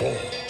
fall.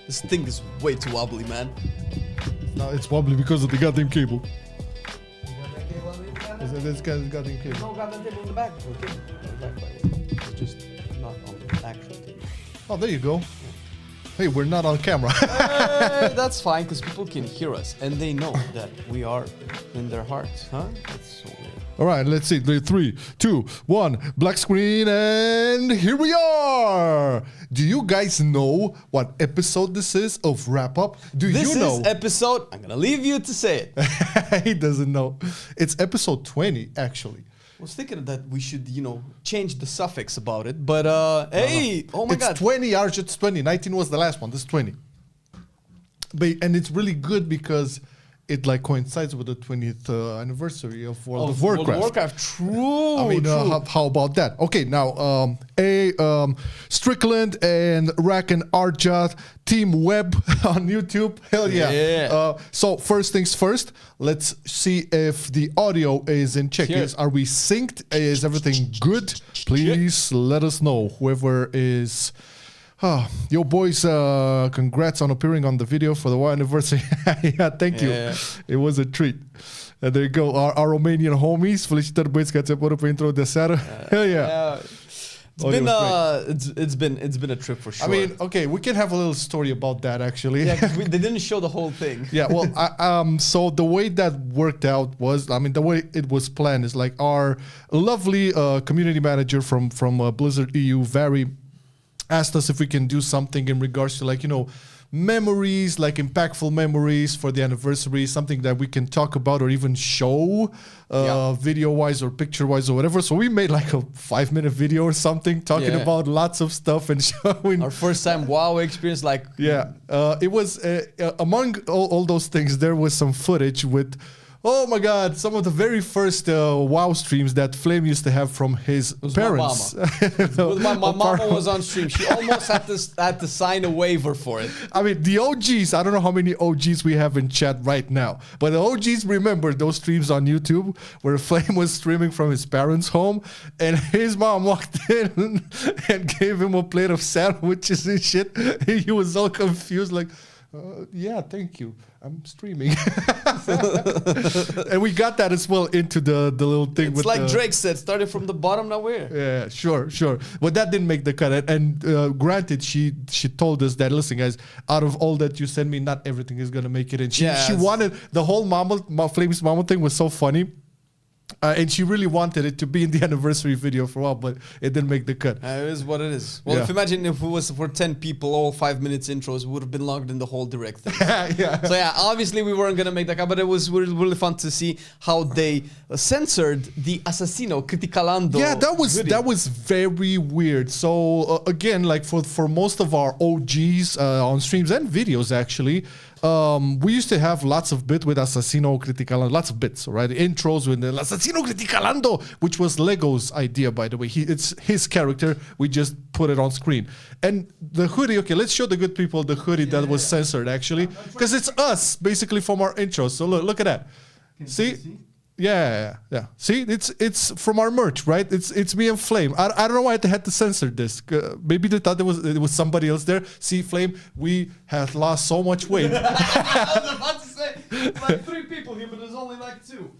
This thing is way too wobbly, man. No, it's wobbly because of the goddamn cable. This guy's goddamn cable. No goddamn table in the back. Okay. It's just not on the actual table. Oh, there you go. Hey, we're not on camera. That's fine, because people can hear us, and they know that we are in their hearts, huh? That's so weird. All right, let's see. 3, 2, 1. Black screen, and here we are. Do you guys know what episode this is of Wrap Up? Do This you know? is episode, I'm gonna leave you to say it. He doesn't know. It's episode 20, actually. I was thinking that we should, change the suffix about it, but hey, oh my god. It's 20, Arch, it's 20. 19 was the last one. This is 20. And it's really good because it coincides with the 20th anniversary of World of Warcraft. World of Warcraft, true. I mean, true. how about that? Okay, now, Strickland and Rack and Arjat, Team Web on YouTube. Hell yeah. Yeah. So first things first, let's see if the audio is in check. Here. Are we synced? Is everything good? Please let us know. Whoever is... yo, boys, congrats on appearing on the video for the WoW anniversary. Yeah, thank you. It was a treat. And there you go, our Romanian homies. Felicitări, băieți, că ați apărut pe intro de seară. Hell yeah. It's been a trip for sure. I mean, okay, we can have a little story about that, actually. Yeah, because they didn't show the whole thing. Yeah, well, so the way that worked out was, the way it was planned is our lovely community manager from Blizzard EU, Vary, asked us if we can do something in regards to memories, impactful memories for the anniversary, something that we can talk about or even show video-wise or picture-wise or whatever. So we made a 5-minute video or something talking about lots of stuff and showing our first time WoW experience. It was among all those things, there was some footage with, oh my god, some of the very first WoW streams that Flame used to have from his parents. My mama was on stream. She almost had to sign a waiver for it. I mean, the OGs, I don't know how many OGs we have in chat right now, but the OGs remember those streams on YouTube where Flame was streaming from his parents' home and his mom walked in and gave him a plate of sandwiches and shit. He was all confused, yeah, thank you. I'm streaming. And we got that as well into the little thing. It's like Drake said, started from the bottom, now we're. Yeah, sure. But that didn't make the cut. And granted, she told us that, listen, guys, out of all that you send me, not everything is going to make it. And she wanted, the whole Flame's Mama thing was so funny. And she really wanted it to be in the anniversary video for a while, but it didn't make the cut. It is what it is. Well, imagine if it was for 10 people, all 5 minutes intros, would have been logged in the whole direct thing. So obviously we weren't going to make that cut, but it was really fun to see how they censored the Assassino Criticalando. Yeah, that was very weird. So again, for most of our OGs on streams and videos, actually, we used to have lots of bit with Assassino Criticalando, lots of bits, right? Intros with the Assassino Criticalando, which was Lego's idea, by the way. It's his character. We just put it on screen. And the hoodie, okay, let's show the good people the hoodie that was censored, actually, because it's us, basically, from our intro. So look at that. See? Yeah. See, it's from our merch, right? It's me and Flame. I don't know why I had to censor this. Maybe they thought it was somebody else there. See, Flame, we have lost so much weight. I was about to say, it's 3 people here, but there's only 2.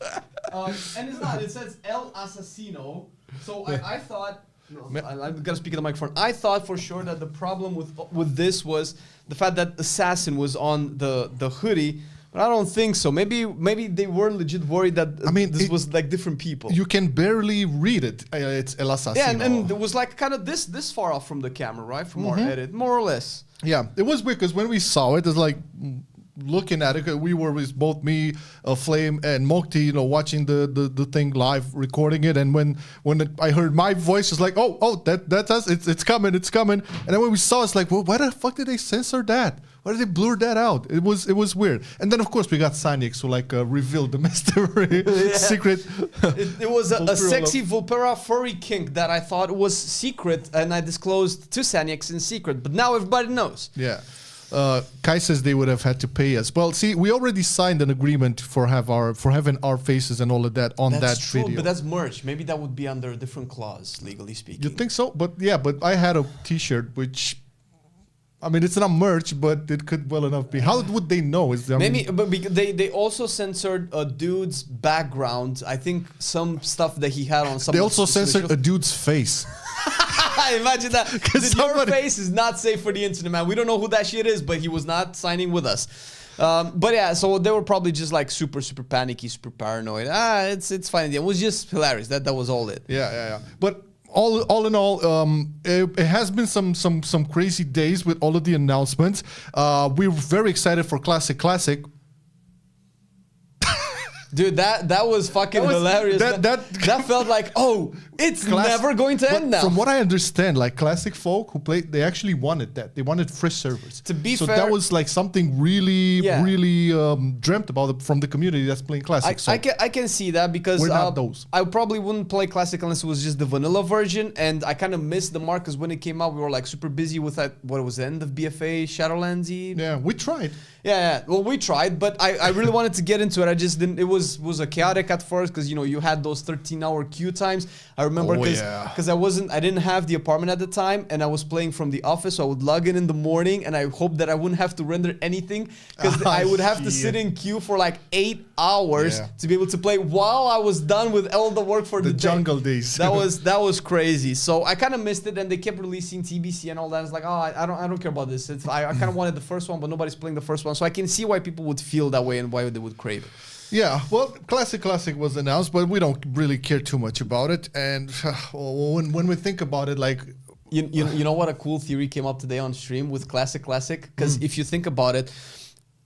And it's not. It says El Assassino. So I thought I'm gonna speak in the microphone. I thought for sure that the problem with this was the fact that Assassin was on the hoodie. But I don't think so. Maybe they were legit worried that this was like different people. You can barely read it. It's El Assassino. Yeah, and it was like kind of this far off from the camera, right? From our edit, more or less. Yeah, it was weird because when we saw it, it's like looking at it. We were with both me, Flame, and Mokti, watching the thing live, recording it. And when I heard my voice, it's like, oh, that's us. It's coming. And then when we saw, it's like, well, why the fuck did they censor that? Why did they blur that out? It was weird. And then of course we got Sanix who revealed the mystery secret. It was a sexy Vulpera furry kink that I thought was secret, and I disclosed to Sanix in secret. But now everybody knows. Yeah. Kai says they would have had to pay us. Well, see, we already signed an agreement for having our faces and all of that on that true, video. But that's merch. Maybe that would be under a different clause, legally speaking. You think so? But I had a T-shirt which. I mean, it's not merch, but it could well enough be. How would they know? But they also censored a dude's background. I think some stuff that he had on some. They also censored a dude's face. Imagine that. Your face is not safe for the internet, man. We don't know who that shit is, but he was not signing with us. But yeah, so they were probably just like super panicky, super paranoid. It's fine. It was just hilarious. That was all it. Yeah. But. All in all, it has been some crazy days with all of the announcements. We were very excited for Classic. Dude, that was fucking hilarious. That felt like, it's never going to end now. From what I understand, like Classic folk who played, they actually wanted that. They wanted fresh servers. To be fair, so that was like something really dreamt about from the community that's playing Classic. I can see that because we're not those. I probably wouldn't play Classic unless it was just the vanilla version, and I kind of missed the mark because when it came out, we were like super busy with that. What was the end of BFA Shadowlands? Yeah, we tried. Yeah. Well, we tried, but I really wanted to get into it. I just didn't. It was a chaotic at first because you had those 13-hour queue times. I remember because I didn't have the apartment at the time, and I was playing from the office. So I would log in the morning, and I hoped that I wouldn't have to render anything because I would have to sit in queue for like 8 hours to be able to play while I was done with all the work for the jungle days. That was crazy. So I kind of missed it, and they kept releasing TBC and all that. It's like, I don't care about this. I kind of wanted the first one, but nobody's playing the first one. So I can see why people would feel that way and why they would crave it. Yeah, well, Classic was announced, but we don't really care too much about it. And when we think about it, like... You know what a cool theory came up today on stream with Classic? Because if you think about it,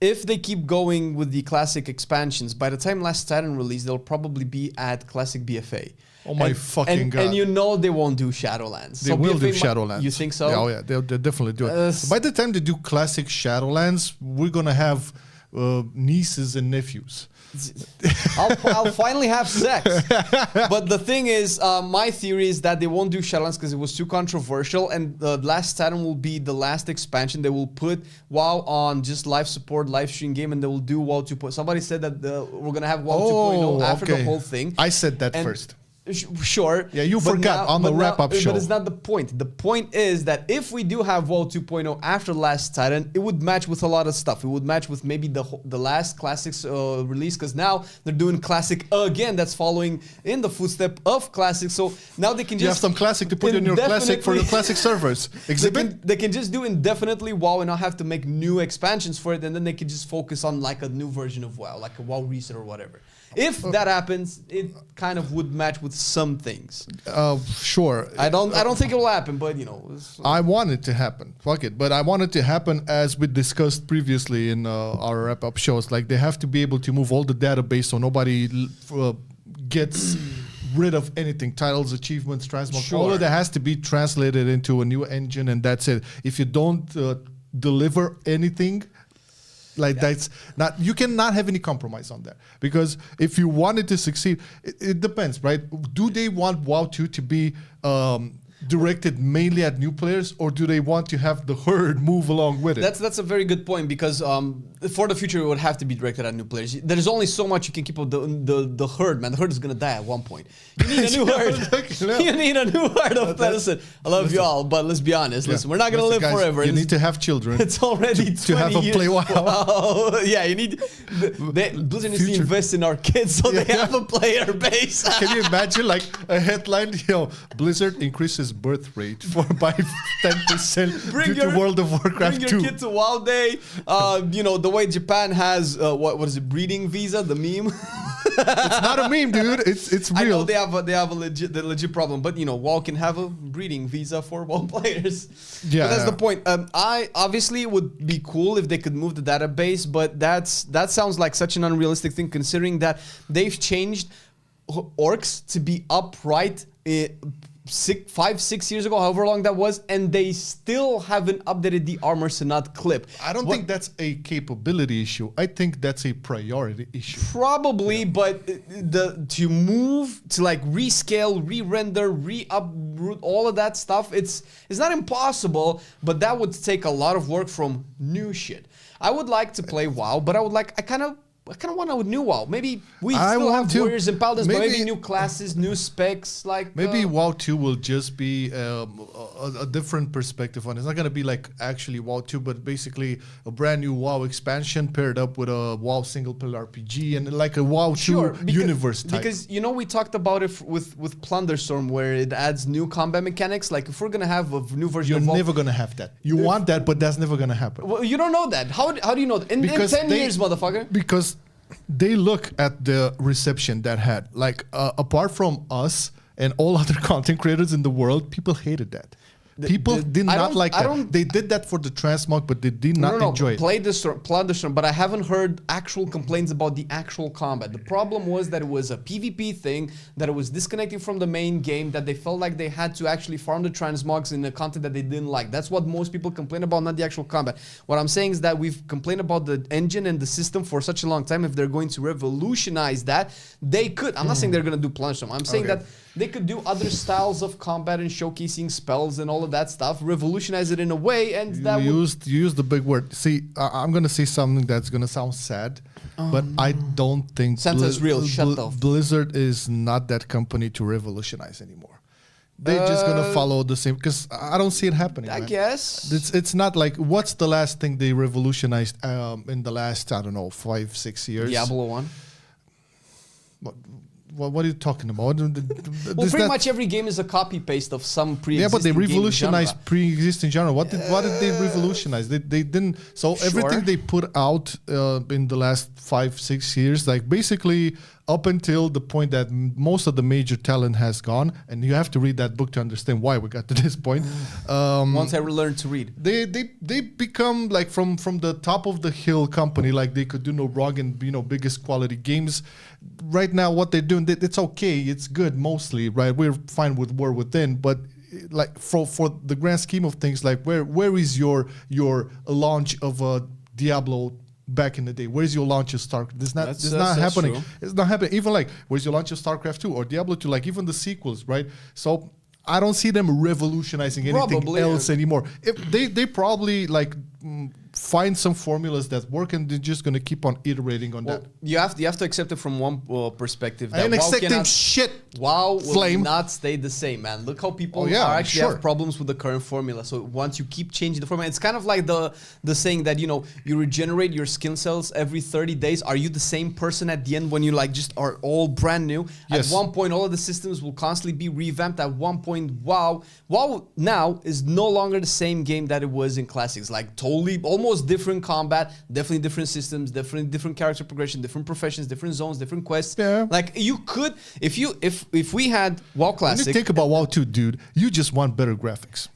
if they keep going with the Classic expansions, by the time Last Titan release, they'll probably be at Classic BFA. Oh my fucking God. And they won't do Shadowlands. They will do Shadowlands. You think so? Yeah, they'll definitely do it. By the time they do Classic Shadowlands, we're going to have nieces and nephews. I'll finally have sex. But the thing is, my theory is that they won't do Shadowlands because it was too controversial, and the Last Titan will be the last expansion. They will put WoW on just live support, live stream game, and they will do WoW 2.0. Somebody said that we're going to have WoW 2.0 after the whole thing. I said that first. Sure. Yeah, you forgot on the wrap-up show. But it's not the point. The point is that if we do have WoW 2.0 after Last Titan, it would match with a lot of stuff. It would match with maybe the last Classics release, because now they're doing Classic again. That's following in the footstep of Classic. So now they can just... You have some Classic to put in your Classic for your Classic servers. Exhibit? They can just do indefinitely WoW and not have to make new expansions for it, and then they can just focus on like a new version of WoW, like a WoW reset or whatever. If that happens, it kind of would match with some things. Sure. I don't think it will happen, but I want it to happen. Fuck it. But I want it to happen as we discussed previously in our wrap-up shows. Like, they have to be able to move all the database so nobody gets rid of anything. Titles, achievements, transmogs. All of that has to be translated into a new engine, and that's it. If you don't deliver anything... that's not, you cannot have any compromise on that, because if you want it to succeed, it depends, right? Do they want WoW 2 to be directed mainly at new players, or do they want to have the herd move along with it? That's a very good point, because for the future it would have to be directed at new players. There's only so much you can keep of the herd, man. The herd is gonna die at one point. You need a new herd. You need a new herd of players. Listen, I love you all, but let's be honest. Listen, we're not gonna live forever. You need to have children. It's already to have them play WoW. Yeah, you need. Blizzard needs to invest in our kids so they have a player base. Can you imagine like a headline? Blizzard increases his birth rate by 10% due to World of Warcraft 2. Bring your kid to WoW Day. The way Japan has what is it, breeding visa, the meme. It's not a meme, dude. It's real. I know they have a legit problem, but WoW can have a breeding visa for WoW players. Yeah, but that's the point. I obviously it would be cool if they could move the database, but that sounds like such an unrealistic thing, considering that they've changed orcs to be upright 5-6 years ago, however long that was, and they still haven't updated the armor to not clip. I don't think that's a capability issue. I think that's a priority issue. Probably, but to move to like rescale, re-render, re-uproot all of that stuff, it's not impossible, but that would take a lot of work from new shit. I would like to play WoW, but I kind of want a new WoW. Maybe we still have warriors and paladins, but maybe new classes, new specs. Maybe WoW 2 will just be a different perspective on it. It's not going to be like actually WoW 2, but basically a brand new WoW expansion paired up with a WoW single player RPG and like a WoW 2 universe type. Because we talked about it with Plunderstorm, where it adds new combat mechanics. Like if we're going to have a new version of WoW, you're never going to have that. You want that, but that's never going to happen. Well, you don't know that. How do you know that? In 10 years, motherfucker. Because they look at the reception that had, like, apart from us and all other content creators in the world, people hated that. People did not like that. They did that for the transmog, but they did not enjoy it. Played this Plunderstorm, but I haven't heard actual complaints about the actual combat. The problem was that it was a PvP thing, that it was disconnecting from the main game, that they felt like they had to actually farm the transmogs in the content that they didn't like. That's what most people complain about, not the actual combat. What I'm saying is that we've complained about the engine and the system for such a long time. If they're going to revolutionize that, they could. I'm not saying they're going to do Plunderstorm. I'm saying that they could do other styles of combat and showcasing spells and all of that stuff, revolutionize it in a way, and that you used the big word. See, I'm gonna say something that's gonna sound sad, but I don't think Santa's real. Shut up. Blizzard is not that company to revolutionize anymore. They're just gonna follow the same, because I don't see it happening. I guess it's not like, what's the last thing they revolutionized in the last 5-6 years? Diablo 1. What are you talking about? Well, pretty much every game is a copy paste of some pre-existing. Yeah, but they revolutionized pre-existing genre. What did they revolutionize? They didn't. So everything they put out in the last 5-6 years, like basically up until the point that most of the major talent has gone, and you have to read that book to understand why we got to this point. Once I learned to read, they become like from the top of the hill company, like they could do no wrong and biggest quality games. Right now, what they're doing, it's okay, it's good mostly, right? We're fine with War Within, but like for the grand scheme of things, like where is your launch of a Diablo back in the day? Where's your launch of StarCraft? This is not happening. True. It's not happening. Even like, where's your launch of StarCraft 2 or Diablo 2? Like even the sequels, right? So I don't see them revolutionizing anything else anymore. If they probably like find some formulas that work, and they're just gonna keep on iterating on that. You have to accept it from one perspective. I ain't accepting shit. WoW will not stay the same, man. Look how people have problems with the current formula. So once you keep changing the formula, it's kind of like the saying that you regenerate your skin cells every 30 days. Are you the same person at the end when you like just are all brand new? Yes. At one point, all of the systems will constantly be revamped. At one point, WoW now is no longer the same game that it was in classics. Like totally, almost different combat, definitely different systems, different character progression, different professions, different zones, different quests. Yeah. Like you could, if we had WoW Classic. When you think about WoW 2, dude, you just want better graphics.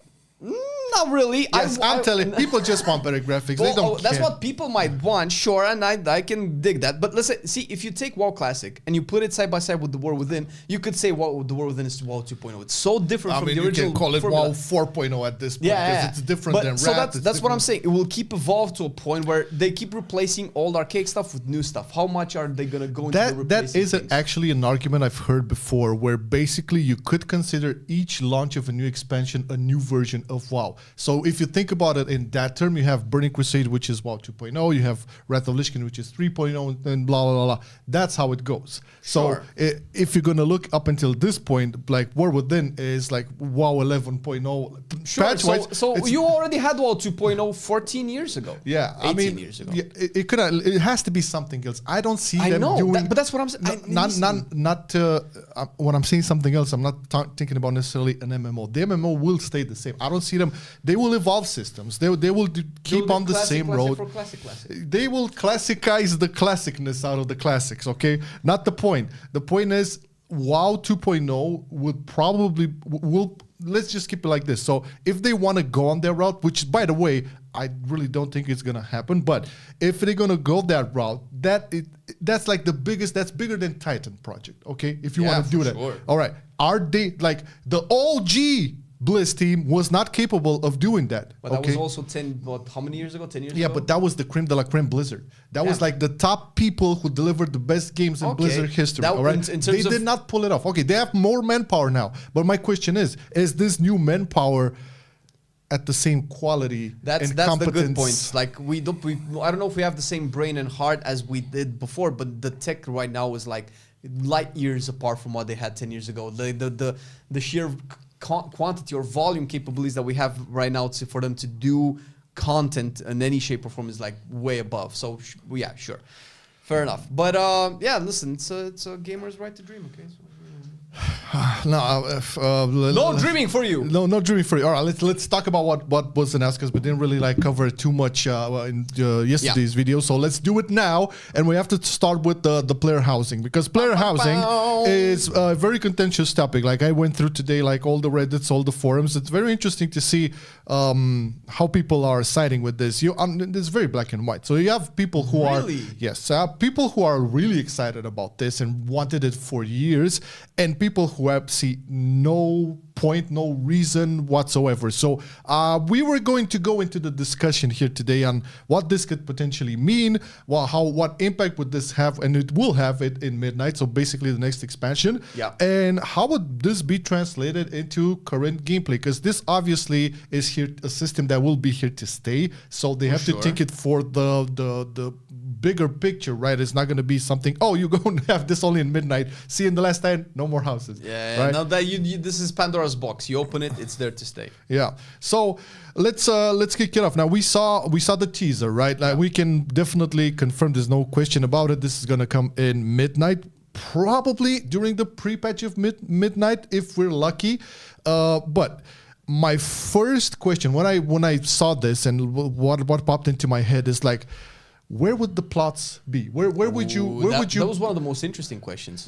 Not really. Yes, I'm telling you, people just want better graphics. They don't care. That's what people might want, sure, and I can dig that. But let's see, if you take WoW Classic and you put it side by side with the War Within, you could say the War Within is WoW 2.0. It's so different from the original. You can call it WoW 4.0 at this point because it's different than so Wrath. That's what I'm saying. It will keep evolve to a point where they keep replacing old archaic stuff with new stuff. How much are they going to go into the replacing That is actually an argument I've heard before, where basically you could consider each launch of a new expansion a new version of WoW. So if you think about it in that term, you have Burning Crusade, which is WoW 2.0. You have Wrath of Lich King, which is 3.0, and blah, blah, blah, blah. That's how it goes. So if you're going to look up until this point, like War Within is like WoW 11.0. Sure. So you already had WoW 2.0 14 years ago. Yeah. 18 years ago. Yeah, it has to be something else. I don't see them doing... but that's what I'm saying. When I'm saying something else, I'm not thinking about necessarily an MMO. The MMO will stay the same. I don't see them. They will evolve systems. They will keep on the same road. Classic. They will classicize the classicness out of the classics, okay? Not the point. The point is WoW 2.0 would probably... Let's just keep it like this. So if they want to go on their route, which, by the way, I really don't think it's going to happen, but if they're going to go that route, that's like the biggest, that's bigger than Titan project, okay? If you want to do that. Sure. All right. Are they, like, the OG Blizz team was not capable of doing that. But that was also how many years ago? 10 years ago? Yeah, but that was the creme de la creme Blizzard. That was like the top people who delivered the best games in Blizzard history. All right, they did not pull it off. Okay, they have more manpower now. But my question is this new manpower at the same quality that's the good point. Like I don't know if we have the same brain and heart as we did before, but the tech right now is like light years apart from what they had 10 years ago. The sheer quantity or volume capabilities that we have right now for them to do content in any shape or form is like way above. So yeah, sure, fair enough. But yeah, listen, it's a gamer's right to dream. Okay. So, no dreaming for you. No dreaming for you. All right, let's talk about what was announced, because we didn't really like cover it too much in yesterday's video. So let's do it now, and we have to start with the player housing, because player housing is a very contentious topic. Like I went through today, like all the Reddits, all the forums. It's very interesting to see how people are siding with this. It's very black and white. So you have people who people who are really excited about this and wanted it for years, and people who see no point, no reason whatsoever. So we were going to go into the discussion here today on what this could potentially mean, what impact would this have, and it will have it in Midnight, so basically the next expansion. Yeah. And how would this be translated into current gameplay? Because this obviously is here a system that will be here to stay, so they have to take it for the bigger picture, right? It's not going to be something, you're going to have this only in Midnight. See, in the last time, no more houses. Yeah, right? Now that this is Pandora's box. You open it, it's there to stay. Yeah. So let's kick it off. Now we saw the teaser, right? Like we can definitely confirm, there's no question about it. This is going to come in Midnight, probably during the pre-patch of Midnight if we're lucky. But my first question when I saw this and what popped into my head is like, where would the plots be? Where would you? That was one of the most interesting questions.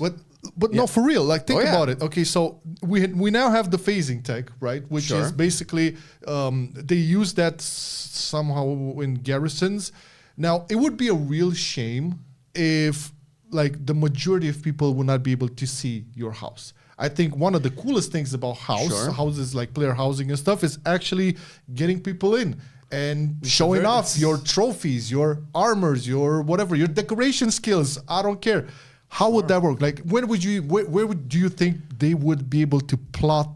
But no, for real. Like, think about it. Okay, so we now have the phasing tech, right? Which is basically they use that somehow in garrisons. Now, it would be a real shame if like the majority of people would not be able to see your house. I think one of the coolest things about houses like player housing and stuff is actually getting people in and showing off your trophies, your armors, your whatever, your decoration skills. I don't care. How would that work? Like, where do you think they would be able to plot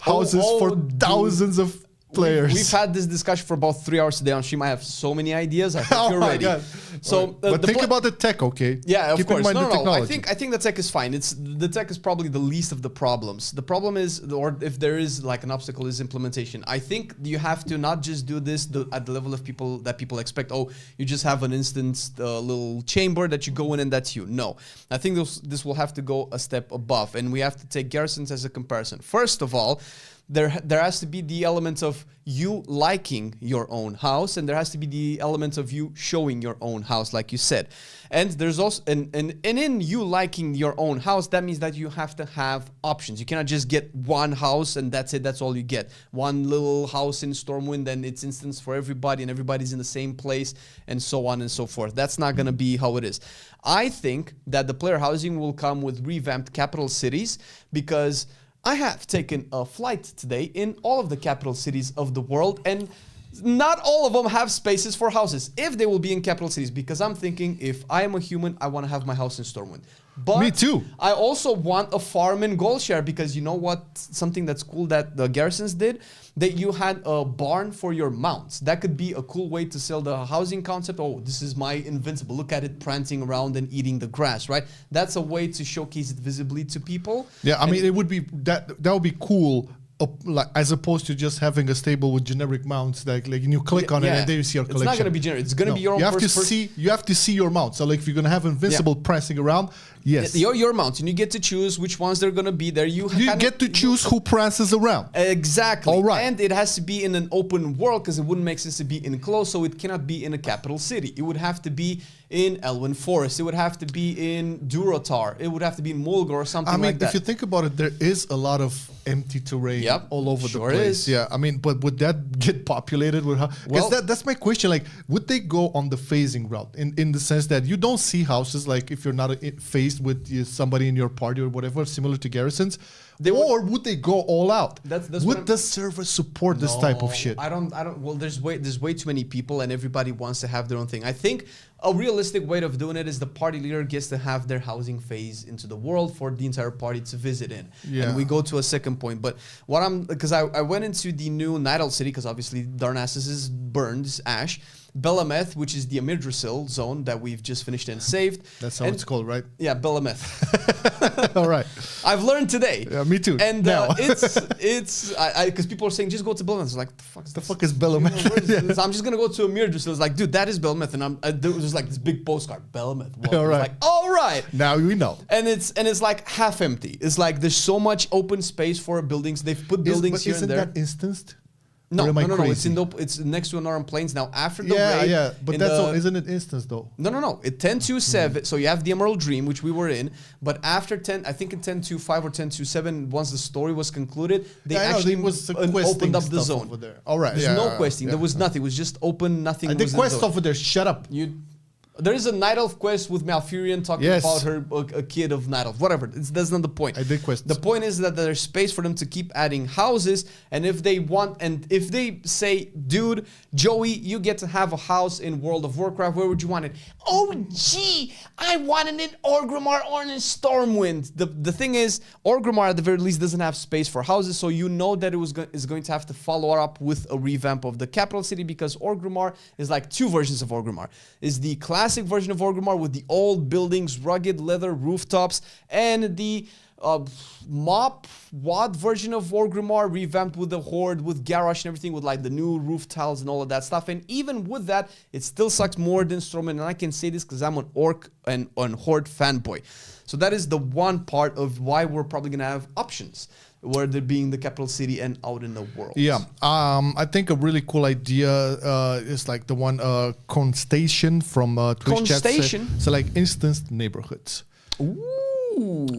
houses for thousands of players? We've had this discussion for about 3 hours today on stream. I have so many ideas. I hope you're ready. God. So, but think about the tech, okay? Yeah, of course. In mind the technology. I think the tech is fine. The tech is probably the least of the problems. The problem is, or if there is like an obstacle, is implementation. I think you have to not just do this at the level of people that people expect. Oh, you just have an instance, little chamber that you go in and that's you. No, I think this will have to go a step above, and we have to take garrisons as a comparison. First of all, there has to be the element of you liking your own house, and there has to be the element of you showing your own house, like you said. And there's also and in you liking your own house, that means that you have to have options. You cannot just get one house and that's it. That's all you get. One little house in Stormwind, and it's instance for everybody, and everybody's in the same place, and so on and so forth. That's not going to be how it is. I think that the player housing will come with revamped capital cities, because I have taken a flight today in all of the capital cities of the world, and not all of them have spaces for houses, if they will be in capital cities, because I'm thinking, if I am a human, I want to have my house in Stormwind. But me too. I also want a farm and gold share because you know what? Something that's cool that the garrisons did, that you had a barn for your mounts. That could be a cool way to sell the housing concept. Oh, this is my invincible. Look at it prancing around and eating the grass, right? That's a way to showcase it visibly to people. Yeah, I mean, it would be that would be cool. Like, as opposed to just having a stable with generic mounts, like you click on it and there you see your collection. It's not going to be generic. It's going to be your own. You have to see your mount. So like if you're going to have invincible prancing around, yes, your mounts, and you get to choose which ones they're going to be there. You get to choose who prances around. Exactly. All right. And it has to be in an open world because it wouldn't make sense to be enclosed. So it cannot be in a capital city. It would have to be in Elwyn Forest. It would have to be in Durotar. It would have to be in Mulgar or something like that. If you think about it, there is a lot of empty terrain all over the place. Yeah, I mean, but would that get populated with that's my question. Like, would they go on the phasing route in the sense that you don't see houses like if you're not phased with somebody in your party or whatever, similar to garrisons? Or would they go all out? Would the server support this type of shit? I don't. Well, there's way too many people, and everybody wants to have their own thing. I think a realistic way of doing it is the party leader gets to have their housing phase into the world for the entire party to visit in. Yeah. And we go to a second point. But because I went into the new Night Owl city, because obviously Darnassus is burned, it's ash. Belameth, which is the Amirdrasil zone that we've just finished and saved. That's how it's called, right? Yeah, Belameth. All right. I've learned today. Yeah, me too. And it's because people are saying just go to Belameth. It's like the fuck is Belameth? I'm just gonna go to Amirdrasil. It's like, dude, that is Belameth, and there was just like this big postcard, Belameth. All right. Like, all right. Now we know. And it's like half empty. It's like there's so much open space for buildings. They've put buildings here and there. Isn't that instanced? No. It's next to Northern Plains now. After the raid, but that's all. Isn't it instance though? No. It 10-7. So you have the Emerald Dream, which we were in, but after 10, I think in 10-5 or 10-7, once the story was concluded, they actually opened up the zone. Over there. All right. There's no questing. There was nothing. It was just open. Nothing. And the quest over there. Shut up. There is a Night Elf quest with Malfurion talking about her, a kid of Night Elf. Whatever. That's not the point. I did quest. The point is that there's space for them to keep adding houses. And if they want, and if they say, dude, Joey, you get to have a house in World of Warcraft, where would you want it? Oh, gee, I wanted it in Orgrimmar or in Stormwind. The thing is, Orgrimmar at the very least doesn't have space for houses. So you know that is going to have to follow up with a revamp of the capital city, because Orgrimmar is like two versions of Orgrimmar. Is the classic version of Orgrimmar with the old buildings, rugged leather rooftops, and the mop wad version of Orgrimmar revamped with the Horde, with Garrosh and everything, with like the new roof tiles and all of that stuff. And even with that, it still sucks more than Stormwind. And I can say this because I'm an Orc and an Horde fanboy. So that is the one part of why we're probably gonna have options, where they're being the capital city and out in the world. Yeah, I think a really cool idea is like the one Constation from Twitch chat. So like instanced neighborhoods. Ooh.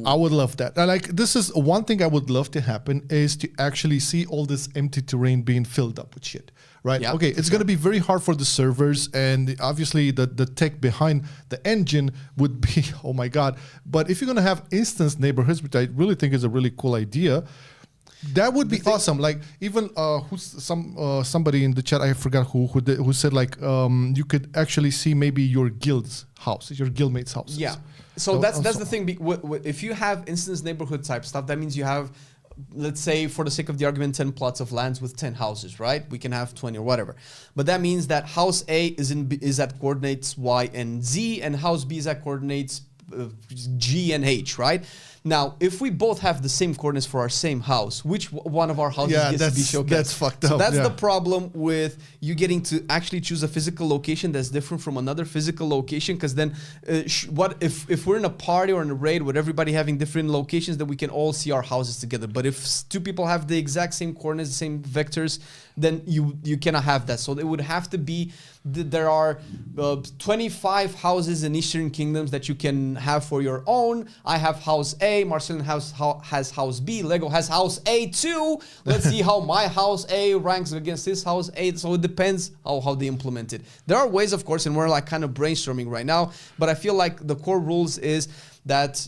I would love that. This is one thing I would love to happen, is to actually see all this empty terrain being filled up with shit. Right? Yep. Okay, it's going to be very hard for the servers, and obviously the tech behind the engine would be, oh my God. But if you're going to have instance neighborhoods, which I really think is a really cool idea, that would be awesome. Like even somebody in the chat, I forgot who said like you could actually see maybe your guild's house, your guildmates' houses. Yeah. So that's the thing. If you have instance neighborhood type stuff, that means you have, let's say for the sake of the argument, 10 plots of lands with 10 houses, right? We can have 20 or whatever. But that means that house A is at coordinates Y and Z, and house B is at coordinates G and H, right? Now, if we both have the same coordinates for our same house, which one of our houses gets to be showcased? That's fucked up. So that's the problem with you getting to actually choose a physical location that's different from another physical location, because then what if we're in a party or in a raid with everybody having different locations, then we can all see our houses together. But if two people have the exact same coordinates, the same vectors, then you cannot have that. So it would have to be there are 25 houses in Eastern Kingdoms that you can have for your own. I have house A, Marcelian has house B, Lego has house A too. Let's see how my house A ranks against his house A. So it depends how they implement it. There are ways, of course, and we're like kind of brainstorming right now, but I feel like the core rules is that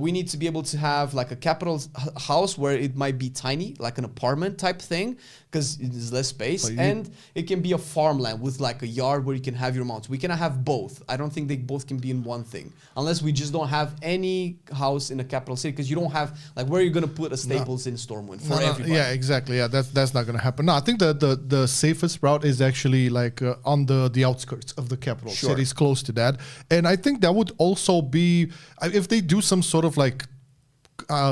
we need to be able to have like a capital house where it might be tiny, like an apartment type thing, because there's less space, and it can be a farmland with like a yard where you can have your mounts. We cannot have both. I don't think they both can be in one thing, unless we just don't have any house in a capital city, because you don't have like where you're gonna put a Staples in Stormwind for everybody. Yeah, exactly. Yeah, that's not gonna happen. No, I think the safest route is actually like on the outskirts of the capital cities, close to that, and I think that would also be if they do some sort of like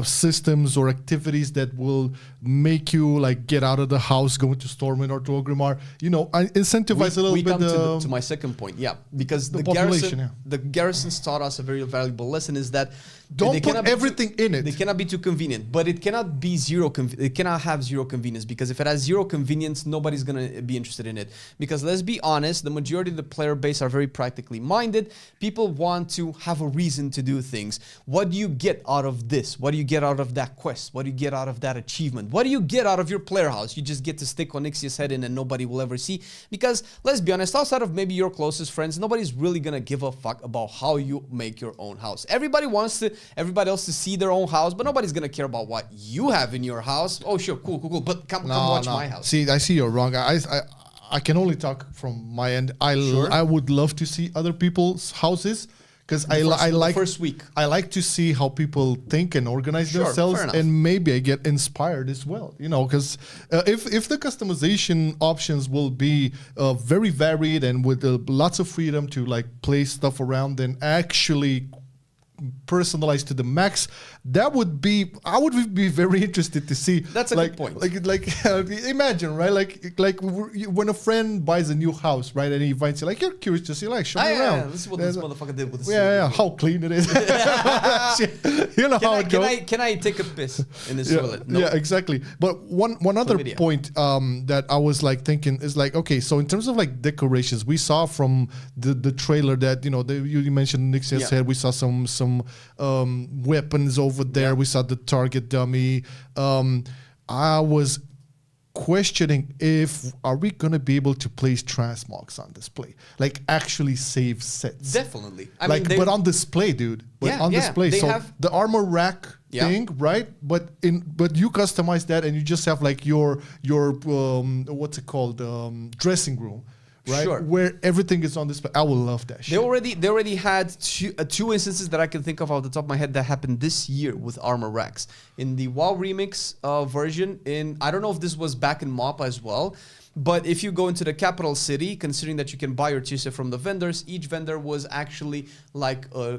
systems or activities that will make you like get out of the house, go into Stormwind or to Ogrimmar, you know, incentivize a little bit. We come to my second point, because the garrisons taught us a very valuable lesson, is that don't put everything in it. They cannot be too convenient, but it cannot be it cannot have zero convenience, because if it has zero convenience, nobody's gonna be interested in it. Because let's be honest, the majority of the player base are very practically minded. People want to have a reason to do things. What do you get out of this? What do you get out of that quest? What do you get out of that achievement? What do you get out of your player house? You just get to stick Onyxia's head in and nobody will ever see. Because let's be honest, outside of maybe your closest friends, nobody's really gonna give a fuck about how you make your own house. Everybody wants everybody else to see their own house, but nobody's gonna care about what you have in your house. Oh sure, cool, but come watch my house. See, I see you're wrong. I can only talk from my end. I would love to see other people's houses, because I like first week. I like to see how people think and organize themselves, and maybe I get inspired as well. You know, because if the customization options will be very varied and with lots of freedom to like place stuff around and actually personalized to the max, I would be very interested to see. That's a good point. Imagine, right? Like when a friend buys a new house, right, and he invites you, like, you're curious to see, like, show me around. Yeah, this is what this motherfucker did with the how clean it is. You know how it goes. Can I take a piss in this toilet? No. Yeah, exactly. But one other point that I was like thinking is like, okay, so in terms of like decorations, we saw from the trailer that, you know, you mentioned Nixia's head. We saw some weapons over there. We saw the target dummy. I was questioning if are we going to be able to place transmogs on display, like actually save sets. Definitely. I mean, but on display, dude. Display. So the armor rack thing, right? But you customize that and you just have like your what's it called, dressing room. Right? Sure. Where everything is on display. I will love that shit. They already had two instances that I can think of off the top of my head that happened this year with armor racks. In the WoW Remix version, I don't know if this was back in MOPA as well, but if you go into the capital city, considering that you can buy your teased from the vendors, each vendor was actually like a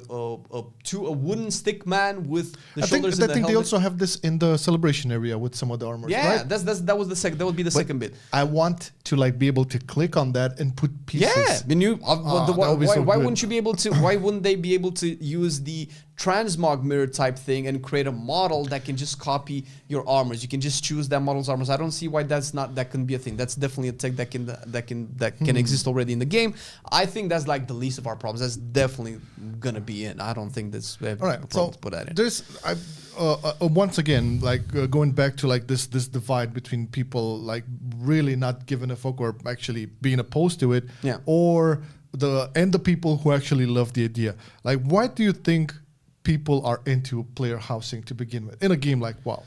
wooden stick man with the shoulders in the helmet. I think they also have this in the celebration area with some of the armors, right? That was the second. That would be the second bit. I want to like be able to click on that and put pieces. Yeah, why wouldn't you be able to? Why wouldn't they be able to use the transmog mirror type thing and create a model that can just copy your armors? You can just choose that model's armors. I don't see why that can be a thing. That's definitely a tech that can exist already in the game. I think that's like the least of our problems. That's definitely gonna be in. I don't think that's a problem to put that in. There's once again, like going back to like this divide between people like really not giving a fuck or actually being opposed to it, or the people who actually love the idea. Like, why do you think people are into player housing to begin with in a game like WoW?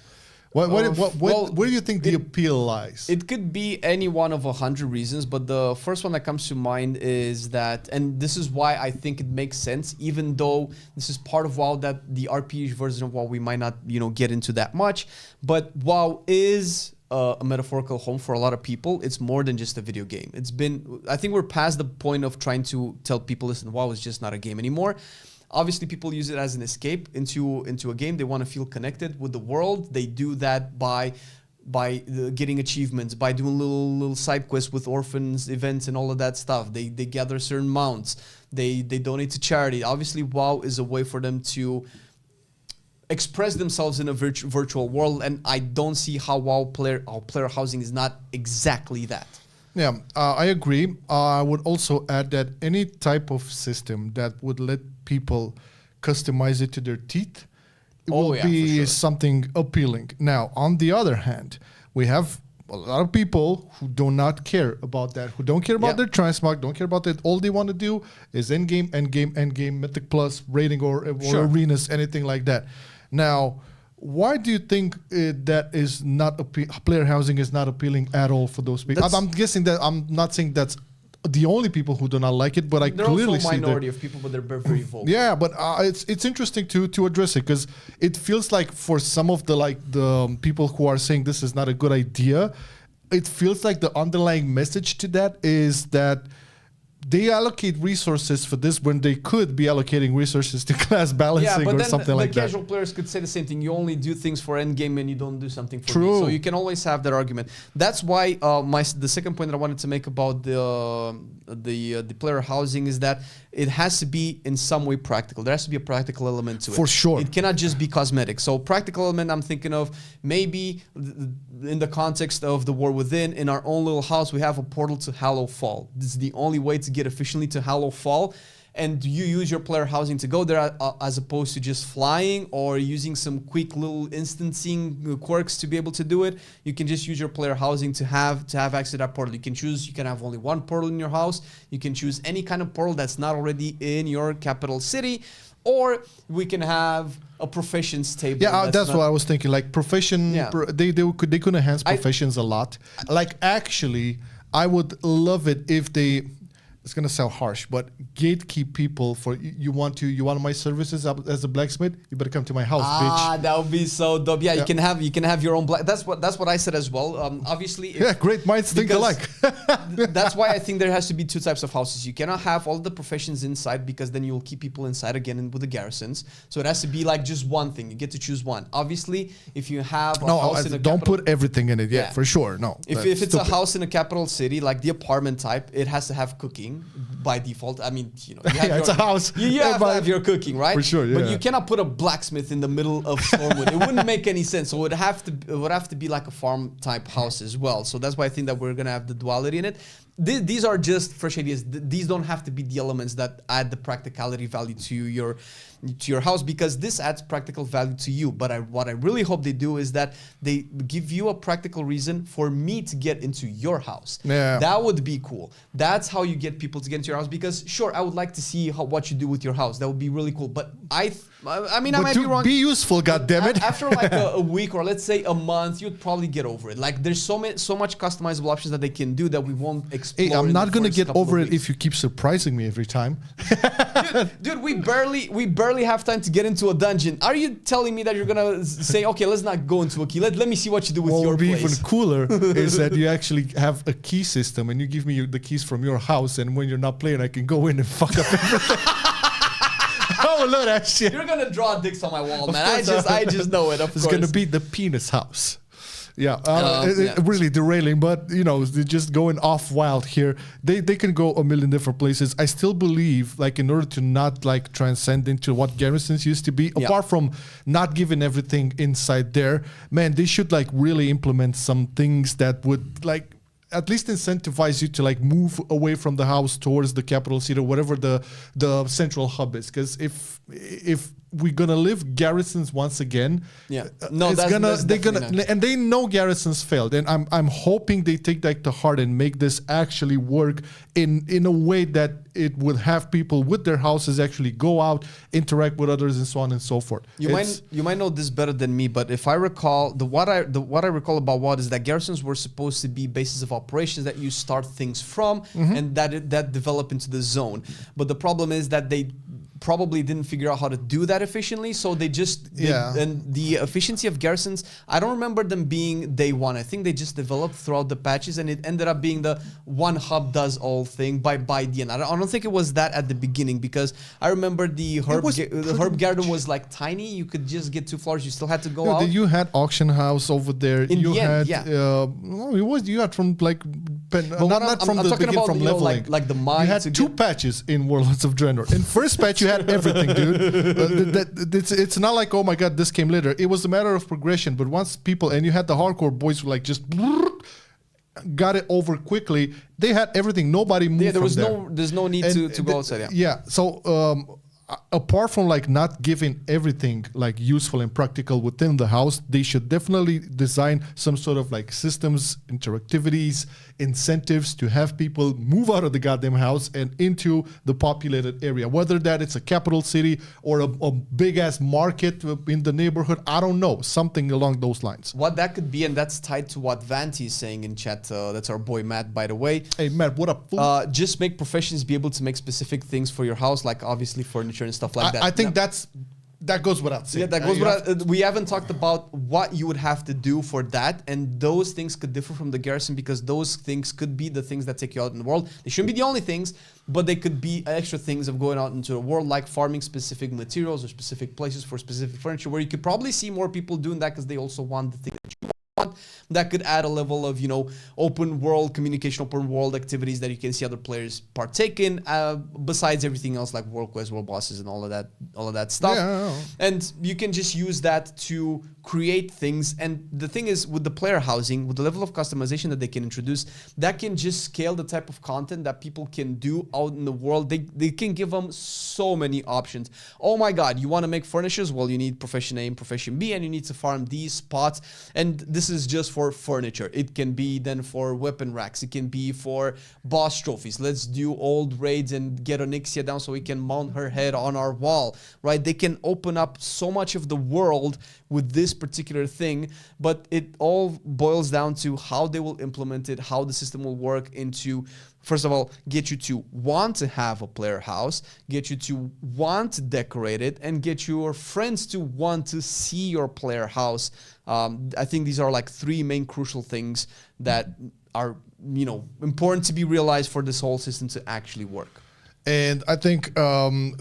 Where do you think the appeal lies? It could be any one of 100 reasons, but the first one that comes to mind is that, and this is why I think it makes sense, even though this is part of WoW that the RPG version of WoW we might not, get into that much, but WoW is a metaphorical home for a lot of people. It's more than just a video game. I think we're past the point of trying to tell people, listen, WoW is just not a game anymore. Obviously, people use it as an escape into a game. They want to feel connected with the world. They do that by getting achievements, by doing little side quests with orphans, events, and all of that stuff. They gather certain mounts. They donate to charity. Obviously, WoW is a way for them to express themselves in a virtual world, and I don't see how player housing is not exactly that. Yeah, I agree. I would also add that any type of system that would let people customize it to their teeth, it will be something appealing. Now, on the other hand, we have a lot of people who do not care about that, who don't care about their transmog, don't care about that. All they want to do is end-game, Mythic Plus, rating or arenas, anything like that. Now, why do you think that is not player housing is not appealing at all for those people? I'm guessing that I'm not saying that's the only people who do not like it, but I clearly see a minority of people, but they're very vocal. Yeah, but it's interesting to address it because it feels like for some of the people who are saying this is not a good idea, it feels like the underlying message to that is that they allocate resources for this when they could be allocating resources to class balancing or something like that. The casual players could say the same thing. You only do things for endgame and you don't do something for me. So you can always have that argument. That's why the second point that I wanted to make about the player housing is that it has to be in some way practical. There has to be a practical element to it. For sure. It cannot just be cosmetic. So practical element I'm thinking of maybe in the context of the War Within, in our own little house, we have a portal to Hallow Fall. This is the only way to get efficiently to Hallow Fall. And you use your player housing to go there as opposed to just flying or using some quick little instancing quirks to be able to do it. You can just use your player housing to have access to that portal. You can choose, you can have only one portal in your house. You can choose any kind of portal that's not already in your capital city. Or we can have a professions table. Yeah, that's what I was thinking. Like profession, they could enhance professions a lot. Like actually, I would love it if they. It's gonna sound harsh, but gatekeep people for you want my services as a blacksmith. You better come to my house, bitch. That would be so dope. Yeah, you can have your own black. That's what I said as well. Obviously, great minds think alike. That's why I think there has to be two types of houses. You cannot have all the professions inside because then you'll keep people inside again with the garrisons. So it has to be like just one thing. You get to choose one. Obviously, if you have a house in a don't put everything in it. Yeah, for sure. No. If it's a house in a capital city, like the apartment type, it has to have cooking by default. I mean, you have it's a house. You have to have your cooking, right? For sure, But you cannot put a blacksmith in the middle of Stormwind. It wouldn't make any sense. So it would have to be like a farm type house as well. So that's why I think that we're gonna have the duality in it. These are just fresh ideas. These don't have to be the elements that add the practicality value to your house, because this adds practical value to you. But what I really hope they do is that they give you a practical reason for me to get into your house. Yeah. That would be cool. That's how you get people to get into your house, because sure, I would like to see what you do with your house. That would be really cool. But I might be wrong. Be useful, goddammit. After like a week or let's say a month, you'd probably get over it. Like there's so much customizable options that they can do that we won't explore. Hey, I'm not gonna get over it if you keep surprising me every time. dude, we barely have time to get into a dungeon. Are you telling me that you're gonna say, okay, let's not go into a key. Let me see what you do with your place. What would be even cooler is that you actually have a key system and you give me the keys from your house, and when you're not playing, I can go in and fuck up everything. Oh, look at that shit. You're gonna draw dicks on my wall, man. I just know it. Of course, it's gonna be the penis house. Yeah, really derailing, but they're just going off wild here. They can go a million different places. I still believe, like, in order to not like transcend into what garrisons used to be, apart from not giving everything inside there, man, they should like really implement some things that would like at least incentivize you to like move away from the house towards the capital city or whatever the central hub is. Because if we're gonna live garrisons once again, and they know garrisons failed, and I'm hoping they take that to heart and make this actually work in a way that it would have people with their houses actually go out, interact with others, and so on and so forth. You might know this better than me, but if I recall, what I recall about WoW is that garrisons were supposed to be bases of operations that you start things from, and that develop into the zone. But the problem is that they probably didn't figure out how to do that efficiently, so they just and the efficiency of garrisons, I don't remember them being day one. I think they just developed throughout the patches, and it ended up being the one hub does all thing by the end. I don't think it was that at the beginning, because I remember the herb garden was like tiny. You could just get 2 floors. You still had to go out. You had auction house over there. You had from like not from the beginning, from leveling. Like the mine. You had 2 patches in Warlords of Draenor. In first patch, you had everything, dude. It's not like, oh my god, this came later. It was a matter of progression. But once and you had the hardcore boys who like just got it over quickly. They had everything. Nobody moved. There's no need to go outside. So apart from like not giving everything like useful and practical within the house, they should definitely design some sort of like systems, interactivities, incentives to have people move out of the goddamn house and into the populated area, whether that it's a capital city or a big ass market in the neighborhood. I don't know, something along those lines. What that could be, and that's tied to what Vanti is saying in chat. That's our boy Matt, by the way. Hey Matt, what up, fool? Just make professions be able to make specific things for your house, like obviously furniture and stuff like that. I think that goes without saying. Yeah, that goes without. We haven't talked about what you would have to do for that, and those things could differ from the garrison because those things could be the things that take you out in the world. They shouldn't be the only things, but they could be extra things of going out into the world, like farming specific materials or specific places for specific furniture, where you could probably see more people doing that because they also want the thing that you want. That could add a level of, open world communication, open world activities that you can see other players partake in, besides everything else like world quests, world bosses, and all of that stuff. Yeah. And you can just use that to create things. And the thing is, with the player housing, with the level of customization that they can introduce, that can just scale the type of content that people can do out in the world. They can give them so many options. Oh my God, you want to make furnitures? Well, you need profession A and profession B, and you need to farm these spots. And this is just for furniture. It can be then for weapon racks. It can be for boss trophies. Let's do old raids and get Onyxia down so we can mount her head on our wall, right? They can open up so much of the world with this particular thing, but it all boils down to how they will implement it, how the system will work into, first of all, get you to want to have a player house, get you to want to decorate it, and get your friends to want to see your player house. I think these are like three main crucial things that are, important to be realized for this whole system to actually work. And I think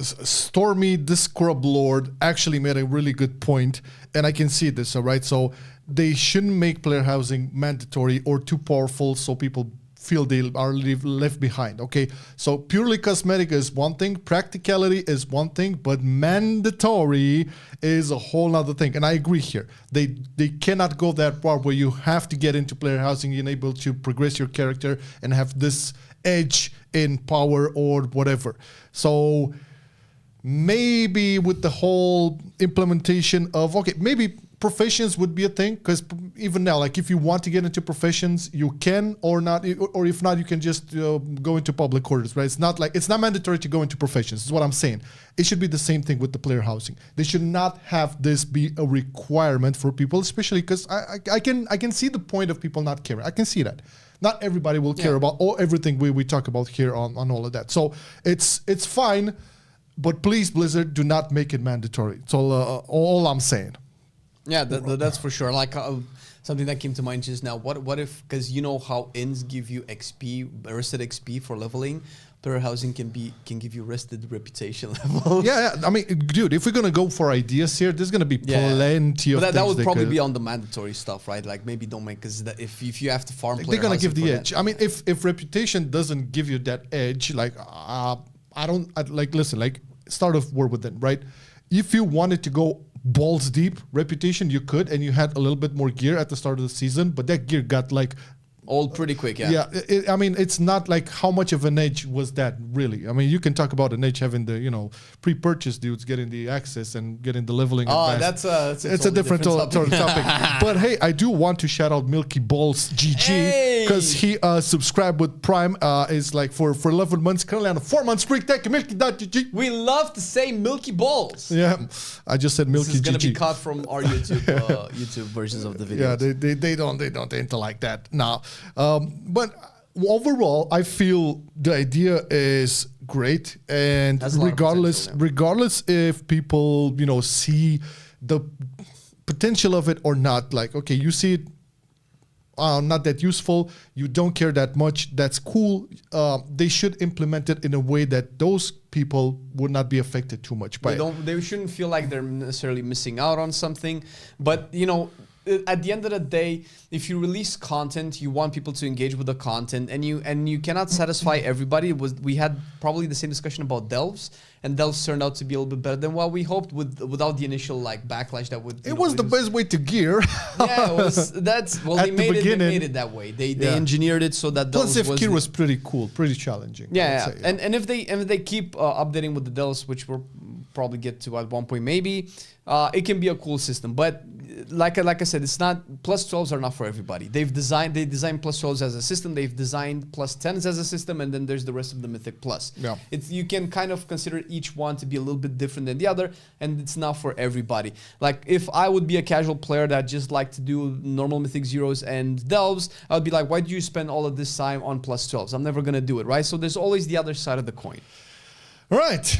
Stormy, the Scrub Lord, actually made a really good point, and I can see this, all right? So they shouldn't make player housing mandatory or too powerful so people feel they are left behind, okay? So purely cosmetic is one thing, practicality is one thing, but mandatory is a whole other thing. And I agree here. They cannot go that far where you have to get into player housing and able to progress your character and have this edge in power or whatever. So maybe with the whole implementation of, okay, maybe professions would be a thing, because even now, like if you want to get into professions, you can or not, or if not, you can just go into public quarters, right? It's not mandatory to go into professions, is what I'm saying. It should be the same thing with the player housing. They should not have this be a requirement for people, especially because I can see the point of people not caring. I can see that. Not everybody will care about everything we talk about here on all of that. So it's fine, but please, Blizzard, do not make it mandatory. It's all I'm saying. Yeah, that's for sure. Like something that came to mind just now. What if, because you know how inns give you XP, rested XP for leveling, player housing can give you rested reputation levels. Yeah. I mean, dude, if we're gonna go for ideas here, there's gonna be plenty of. But that would probably be on the mandatory stuff, right? Like maybe don't make, because if you have to farm, they're gonna give the edge. I mean, if reputation doesn't give you that edge, like listen, like start off War Within, right? If you wanted to go balls deep reputation, you could, and you had a little bit more gear at the start of the season, but that gear got like old pretty quick. I mean, it's not like how much of an edge was that really. I mean, you can talk about an edge having the pre-purchase dudes getting the access and getting the leveling. That's a different topic. But hey, I do want to shout out Milky Balls GG, because he subscribed with Prime. Is like for 11 months, currently on a 4-month streak. Thank you, Milky.gg. We love to say Milky Balls. Yeah, I just said Milky. This is gonna be cut from our YouTube versions of the videos. Yeah, they don't enter like that now. But overall, I feel the idea is great, and regardless if people see the potential of it or not, like okay, you see it not that useful, you don't care that much, that's cool. They should implement it in a way that those people would not be affected too much by it. They shouldn't feel like they're necessarily missing out on something, but at the end of the day, if you release content, you want people to engage with the content, and you cannot satisfy everybody. We had probably the same discussion about Delves, and Delves turned out to be a little bit better than what we hoped without the initial backlash that would. It was the best way to gear. Yeah, they made it that way. They engineered it so that Delves gear was pretty cool, pretty challenging. Yeah. And if they keep updating with the Delves, which we're probably get to at one point, maybe. It can be a cool system, but like I said, it's not, plus 12s are not for everybody. They designed plus 12s as a system. They've designed plus 10s as a system, and then there's the rest of the Mythic Plus. Yeah. You can kind of consider each one to be a little bit different than the other, and it's not for everybody. Like if I would be a casual player that just like to do normal Mythic Zeros and Delves, I would be like, why do you spend all of this time on plus 12s? I'm never gonna do it, right? So there's always the other side of the coin. Right,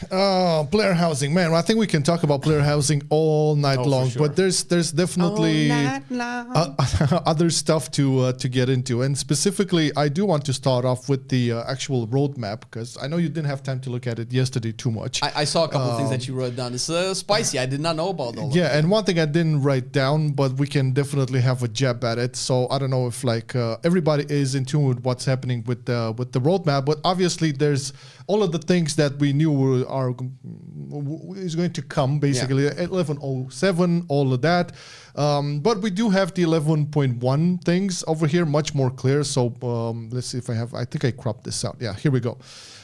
player housing, man. I think we can talk about player housing all night long, sure. but there's definitely other stuff to get into, and specifically, I do want to start off with the actual roadmap because I know you didn't have time to look at it yesterday too much. I saw a couple of things that you wrote down. It's spicy. I did not know about all of Yeah, and one thing I didn't write down, but we can definitely have a jab at it. So I don't know if like everybody is in tune with what's happening with the roadmap, but obviously there's all of the things that we knew is going to come, basically 11.07, all of that. But we do have the 11.1 things over here, much more clear. So let's see if I think I cropped this out. Yeah, here we go.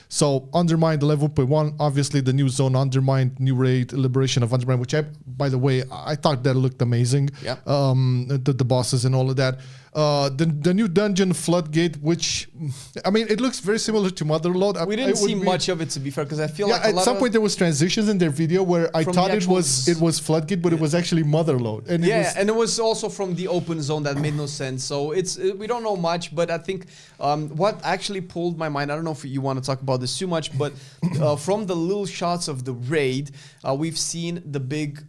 So Undermine 11.1, obviously the new zone Undermine, new raid, Liberation of Undermine, which by the way, I thought that looked amazing. Yeah. The bosses and all of that. The new dungeon Floodgate, which, I mean, it looks very similar to Motherlode. We didn't see much of it, to be fair, because I feel like at some point there was transitions in their video where I thought it was Floodgate, but it was actually Motherlode. And and it was also from the open zone that made no sense. So we don't know much, but I think what actually pulled my mind, I don't know if you want to talk about this too much, but from the little shots of the raid, we've seen the big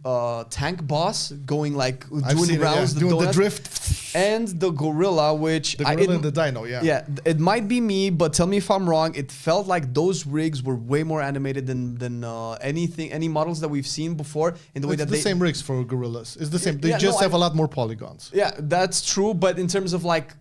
tank boss going like doing rounds, doing the drift, and the gorilla, which the gorilla and the dino, yeah, it might be me, but tell me if I'm wrong. It felt like those rigs were way more animated than any models that we've seen before. In the way that the same rigs for gorillas. It's the same. They just have a lot more polygons. Yeah, that's true. But in terms of like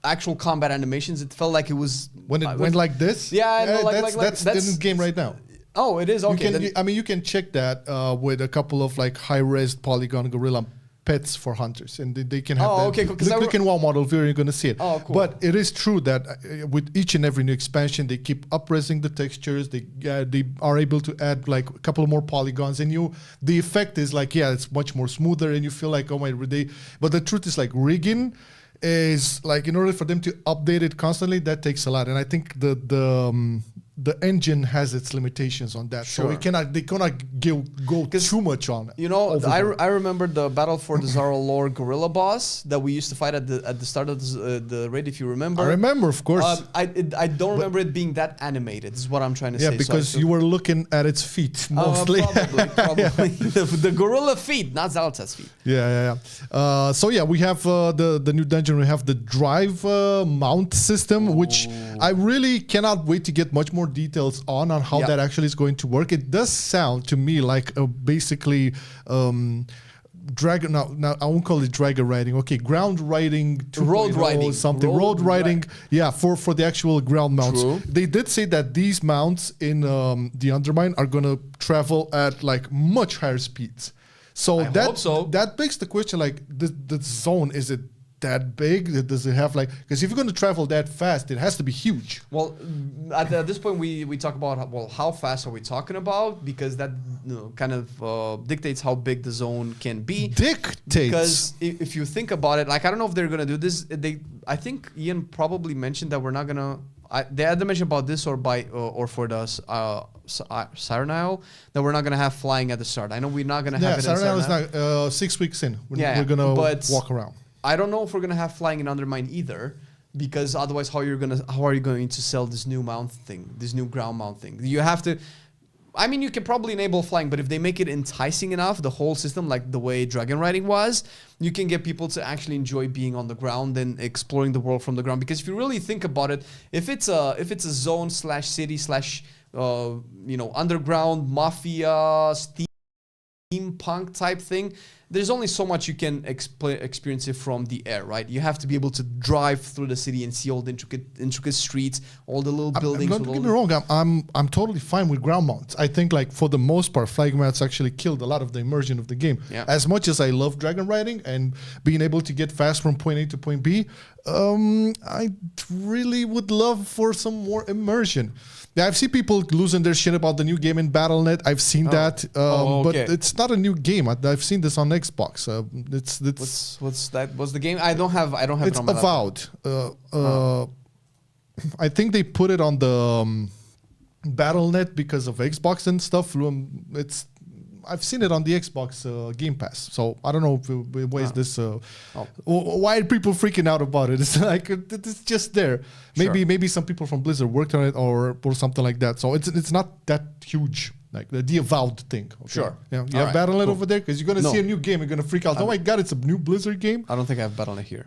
actual combat animations, it felt like it was when it went like this. Yeah, I know, that's in the game right now. Oh, it is okay. You can check that with a couple of like high-res polygon gorilla pets for hunters, and they can have that. Okay, cool. Look in WoW model view, you're going to see it. Oh, cool. But it is true that with each and every new expansion, they keep up-resing the textures. They are able to add like a couple more polygons, and the effect is like, yeah, it's much more smoother, and you feel like, oh my, but the truth is like rigging is like, in order for them to update it constantly, that takes a lot, and I think the engine has its limitations on that, so they cannot go too much on it. You know, I remember the Battle for the Zara Lore gorilla boss that we used to fight at the start of the raid, if you remember. I remember, of course. I don't remember it being that animated. Is what I'm trying to say. Yeah, because you were looking at its feet mostly. Probably. The gorilla feet, not Zalta's feet. Yeah. So yeah, we have the new dungeon. We have the drive mount system, which I really cannot wait to get much more details on how that actually is going to work. It does sound to me like basically dragon. Now I won't call it dragon riding. Okay, ground riding, road riding, something. Road riding. Yeah, for the actual ground mounts. True. They did say that these mounts in the Undermine are going to travel at like much higher speeds. So that begs the question: like the zone, is it that big? Does it have like, because if you're going to travel that fast, it has to be huge. Well, at this point we talk about how fast are we talking about, because that kind of dictates how big the zone can be. Dictates. Because if you think about it, like, I don't know if they're going to do this. I think Ian probably mentioned that we're not going to, they had to mention about this or for the Saranile, that we're not going to have flying at the start. I know we're not going to have it in Saranile. Is not 6 weeks in. We're going to walk around. I don't know if we're gonna have flying in Undermine either, because otherwise, how are you going to sell this new mount thing, this new ground mount thing? You have to. I mean, you can probably enable flying, but if they make it enticing enough, the whole system, like the way dragon riding was, you can get people to actually enjoy being on the ground and exploring the world from the ground. Because if you really think about it, if it's a zone / city / underground mafia steampunk type thing, there's only so much you can experience it from the air, right? You have to be able to drive through the city and see all the intricate streets, all the little buildings. Don't get me wrong. I'm totally fine with ground mounts. I think like for the most part, flag mounts actually killed a lot of the immersion of the game. Yeah. As much as I love dragon riding and being able to get fast from point A to point B, I really would love for some more immersion. Yeah, I've seen people losing their shit about the new game in Battle.net. I've seen that, okay. but it's not a new game. I've seen this on Xbox. What's that? What's the game? I don't have it's it on my Avowed. I think they put it on the Battle.net because of Xbox and stuff. I've seen it on the Xbox Game Pass, so I don't know why is this. Why are people freaking out about it? It's like it's just there. Maybe some people from Blizzard worked on it or something like that. So it's not that huge. Like the Avowed thing. Okay? Sure. Yeah, you have Battle.net over there because you're gonna see a new game. You're gonna freak out. Oh my god, it's a new Blizzard game. I don't think I have Battle.net here.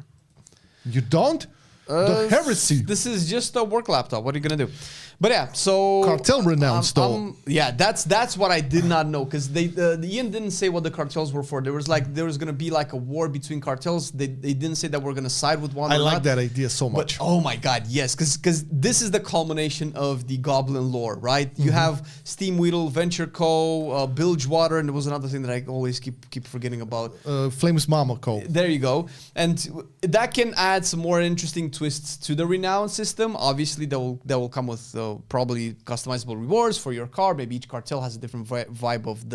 You don't? The heresy. This is just a work laptop. What are you gonna do? But yeah, so cartel renounced though. Yeah, that's what I did not know because the Ian didn't say what the cartels were for. There was gonna be like a war between cartels. They didn't say that we're gonna side with one. I like that idea so much. But, oh my god, yes, because this is the culmination of the Goblin lore, right? You have Steam Weedle, Venture Co, Bilgewater, and there was another thing that I always keep forgetting about. Flames Mama Co. There you go, and that can add some more interesting twists to the renown system. Obviously, that will come with probably customizable rewards for your car. Maybe each cartel has a different vibe of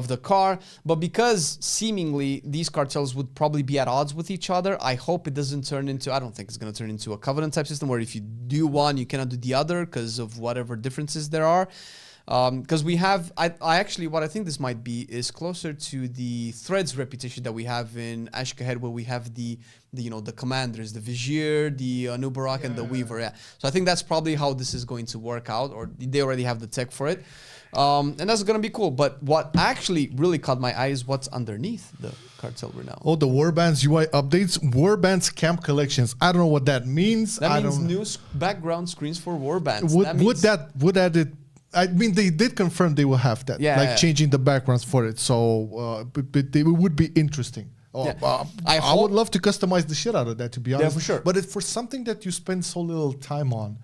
the car, but because seemingly these cartels would probably be at odds with each other, I hope it doesn't turn into, I don't think it's going to turn into a covenant type system where if you do one, you cannot do the other because of whatever differences there are. Because we have, I actually, what I think this might be is closer to the Threads reputation that we have in Ashkahed, where we have the commanders, the Vizier, the Nubarak, and the Weaver. Yeah. So I think that's probably how this is going to work out, or they already have the tech for it. And that's going to be cool. But what actually really caught my eye is what's underneath the Cartel Renown. Oh, the Warbands UI updates. Warbands camp collections. I don't know what that means. That means new background screens for Warbands. Would that I mean, they did confirm they will have that, changing the backgrounds for it. So it would be interesting. I would love to customize the shit out of that, to be honest. Yeah, for sure. But for something that you spend so little time on,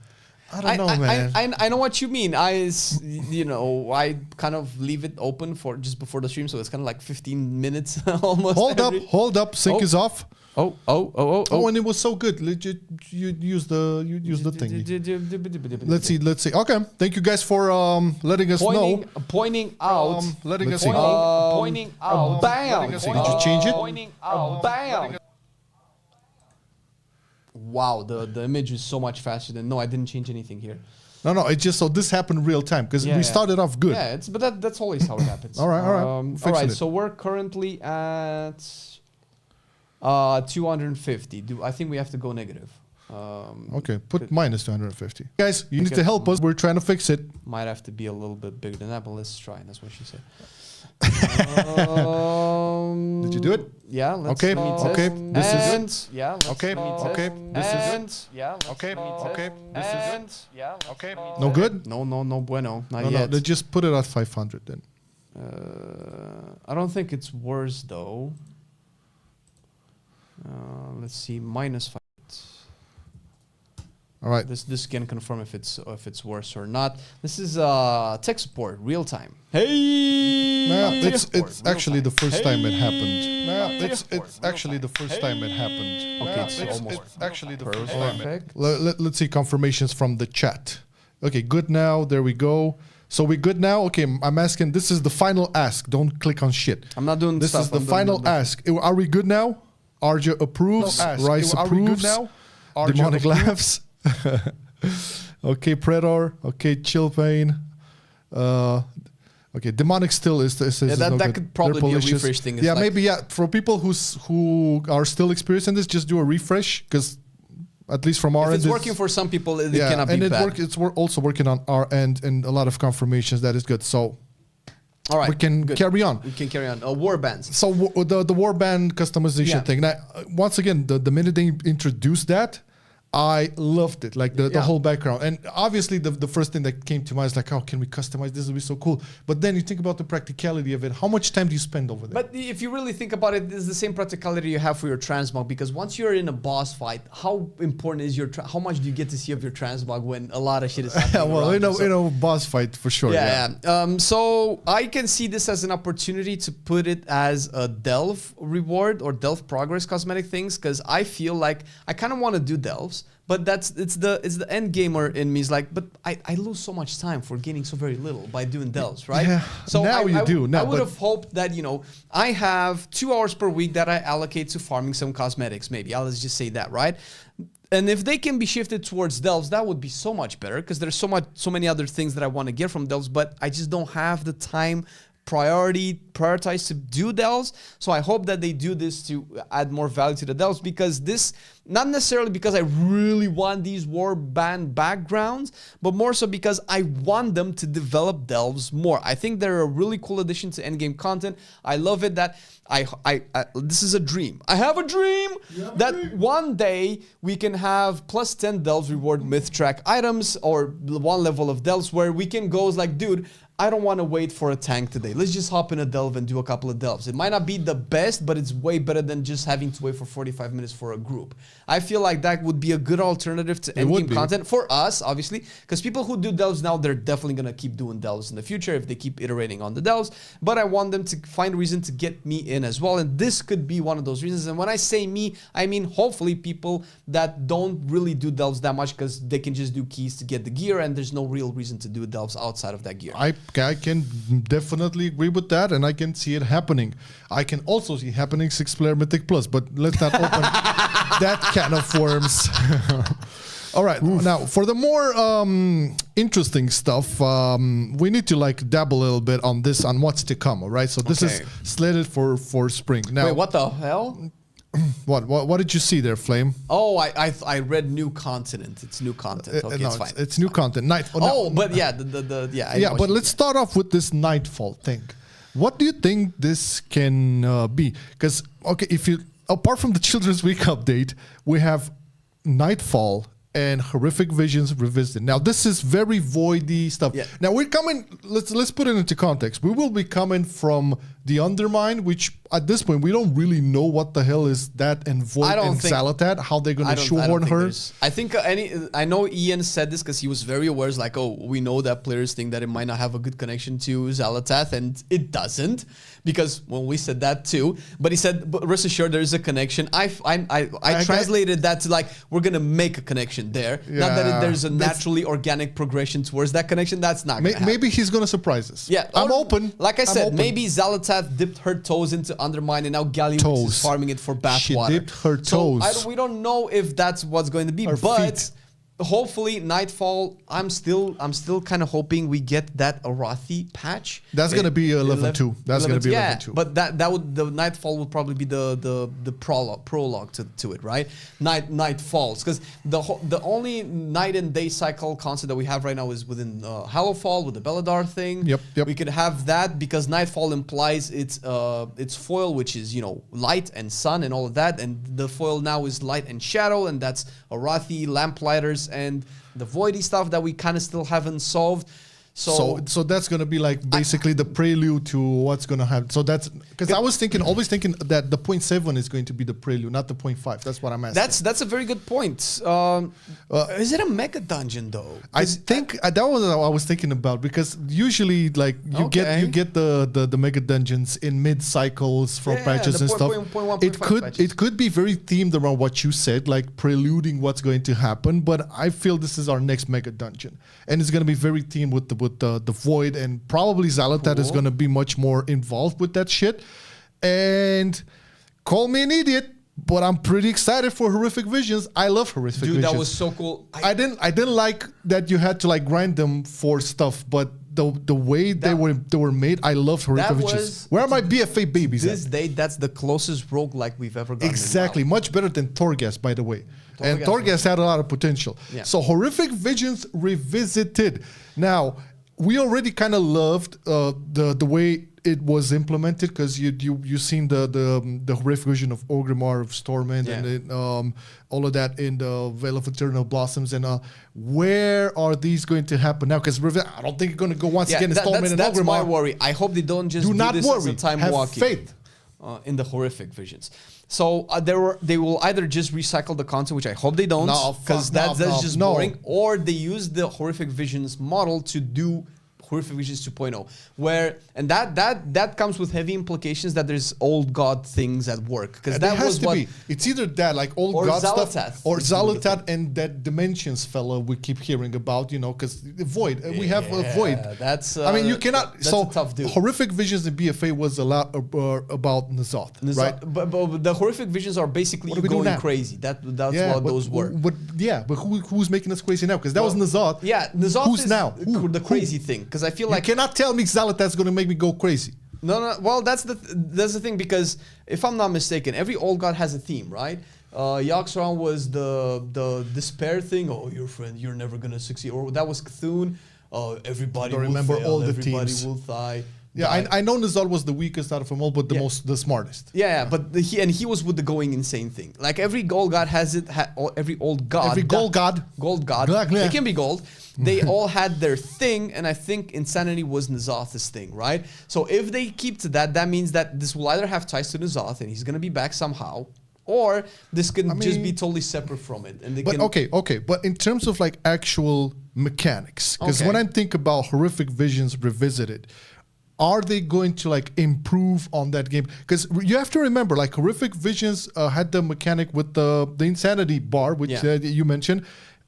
I don't know, man. I know what you mean. I kind of leave it open for just before the stream, so it's kind of like 15 minutes almost. Hold up. Sync is off. Oh, and it was so good. Legit, you use the thing. Let's see. Okay, thank you guys for letting us know. Pointing out. Letting us know. Pointing out. Bam. Did you change it? Pointing out. Bam. Wow, the image is so much faster than. No, I didn't change anything here. No, it's just so this happened real time because we started off good. Yeah, but that's always how it happens. All right. All right. So we're currently at 250. I think we have to go negative. Okay, put minus 250. Guys, you need to help us. We're trying to fix it. Might have to be a little bit bigger than that, but let's try. That's what she said. Did you do it? Yeah. Let's okay. This is yeah. Okay. This is yeah. Okay. This is yeah. Okay. No good. No bueno. Not yet. No. Let's just put it at 500 then. I don't think it's worse though. Let's see, -5. All right. This can confirm if it's worse or not. This is tech support, real time. Hey. It's actually the first time it happened. It's actually the first time it happened. Okay, it's actually the first time. Let's see confirmations from the chat. Okay, good now. There we go. So we good now? Okay, I'm asking. This is the final ask. Don't click on shit. I'm not doing this. Stuff. Is the final ask. Are we good now? Arja approves. Rice approves. Now? Demonic laughs. Okay, Predator. Okay, Chillpain. Okay, Demonic still is that could probably be a refresh thing. Yeah, maybe. Yeah, for people who are still experiencing this, just do a refresh because at least from our end, it's working for some people. It cannot be bad. It's also working on our end, and a lot of confirmations that is good. So. All right, we can carry on. We can carry on. Warbands. So the warband customization thing. Now, once again, the minute they introduced that, I loved it, like the whole background. And obviously the first thing that came to mind is like, how can we customize this? Would be so cool. But then you think about the practicality of it. How much time do you spend over there? But if you really think about it, it's the same practicality you have for your transmog, because once you're in a boss fight, how important is how much do you get to see of your transmog when a lot of shit is happening? Well, in a boss fight for sure. Yeah. So I can see this as an opportunity to put it as a delve reward or delve progress cosmetic things, because I feel like I kind of want to do delves. But it's the end gamer in me is like, but I lose so much time for gaining so very little by doing delves, right? Yeah. So now I would have hoped that, I have 2 hours per week that I allocate to farming some cosmetics, maybe. Let's just say that, right? And if they can be shifted towards delves, that would be so much better, because there's so many other things that I want to get from delves, but I just don't have the time prioritize to do delves. So I hope that they do this to add more value to the delves, because this, not necessarily because I really want these warband backgrounds, but more so because I want them to develop delves more. I think they're a really cool addition to endgame content. I love it that this is a dream. I have a dream that one day we can have plus 10 delves reward myth track items, or 1 level of delves where we can go like, dude, I don't want to wait for a tank today. Let's just hop in a delve and do a couple of delves. It might not be the best, but it's way better than just having to wait for 45 minutes for a group. I feel like that would be a good alternative to endgame content for us, obviously, because people who do delves now, they're definitely going to keep doing delves in the future if they keep iterating on the delves. But I want them to find a reason to get me in as well. And this could be one of those reasons. And when I say me, I mean hopefully people that don't really do delves that much, because they can just do keys to get the gear, and there's no real reason to do delves outside of that gear. I can definitely agree with that, and I can see it happening. I can also see happening 6-player Mythic Plus, but let's not open that can of worms. All right, now for the more interesting stuff, we need to like dabble a little bit on what's to come. All right, so this is slated for spring. Now, wait, what the hell? What did you see there, Flame? Oh, I read new continent. It's new content. Okay, no, it's fine. It's new content. But yeah, but let's start off with this Nightfall thing. What do you think this can be? Because if you apart from the Children's Week update, we have Nightfall and Horrific Visions Revisited. Now this is very voidy stuff. Yeah. Now we're coming. Let's put it into context. We will be coming from the Undermine, which at this point we don't really know what the hell is that and Void and Zalatat. How they're going to shoehorn her. I think I know Ian said this because he was very aware. It's like, oh, we know that players think that it might not have a good connection to Zalatat, and it doesn't, because when we said that too. But he said, but rest assured, there is a connection. I translated that to like, we're gonna make a connection there. Yeah, not that there's a naturally organic progression towards that connection. That's not gonna happen. Maybe he's gonna surprise us. Yeah, I'm open. Like I said, maybe Zalatat dipped her toes into Undermine, and now Gallium is farming it for bathwater. She dipped her toes. So we don't know if that's what's going to be, but hopefully Nightfall. I'm still kind of hoping we get that Arathi patch. That's gonna be 11-2. That's gonna be 11-2. But that would, the Nightfall would probably be the prologue to it, right? Night falls, because the only night and day cycle concept that we have right now is within Hallowfall with the Belladar thing. Yep. We could have that because Nightfall implies its foil, which is light and sun and all of that, and the foil now is light and shadow, and that's Arathi, Lamplighters, and the voidy stuff that we kind of still haven't solved. So that's gonna be like basically the prelude to what's gonna happen. So that's because I was always thinking that the 0.7 is going to be the prelude, not the 0.5. That's what I'm asking. That's a very good point. Is it a mega dungeon though? I think that was what I was thinking about, because usually like you get the mega dungeons in mid cycles from patches and stuff. It could be very themed around what you said, like preluding what's going to happen. But I feel this is our next mega dungeon, and it's gonna be very themed with the Void, and probably Zalatat is going to be much more involved with that shit. And call me an idiot, but I'm pretty excited for Horrific Visions. I love Horrific Visions. Dude, that was so cool. I didn't like that you had to like grind them for stuff, but the way they were made, I loved Horrific Visions. Where are my BFA babies? This day, that's the closest roguelike we've ever gotten. Exactly, much better than Torghast, by the way. And Torghast had a lot of potential. Yeah. So Horrific Visions Revisited. Now, we already kind of loved the way it was implemented, because you seen the horrific vision of Orgrimmar, of Stormwind, and it, all of that in the Veil of Eternal Blossoms. And where are these going to happen now? Because I don't think it's going to go once again in Stormwind and That's Orgrimmar. my worry. I hope they don't just do not this worry. as a time Have walking. faith. In the horrific visions. So they will either just recycle the content, which I hope they don't, because that's just boring, or they use the horrific visions model to do horrific visions 2.0, where and that comes with heavy implications that there's old god things at work, because that was what it's either that, like old god Xalatath stuff, or Xalatath and that dimensions fellow we keep hearing about, you know, because void, we have a void. That's I mean, you cannot. That's so a tough dude. horrific visions in BFA was a lot about N'Zoth, right? But the horrific visions are basically you going crazy. That's what those were. But who's making us crazy now? Because that was N'Zoth. Yeah, N'Zoth who's is now the crazy thing. Because I feel like you cannot tell me Xalatath's going to make me go crazy. No. Well, that's the thing, because if I'm not mistaken, every old god has a theme, right? Yaxran was the despair thing. Oh, your friend, you're never gonna succeed. Or that was Cthulhu. Everybody will remember fail, all the everybody teams. will die. Yeah, I know N'Zoth was the weakest out of them all, but the smartest. Yeah, but he was with the going insane thing. Like every old god has it. Every old god. Every gold god. They can be gold. They all had their thing, and I think insanity was N'Zoth's thing, right? So if they keep to that, that means that this will either have ties to N'Zoth, and he's gonna be back somehow, or this can just be totally separate from it. And they okay. But in terms of like actual mechanics, because when I think about horrific visions revisited, are they going to like improve on that game? Because you have to remember, like horrific visions had the mechanic with the insanity bar, which you mentioned.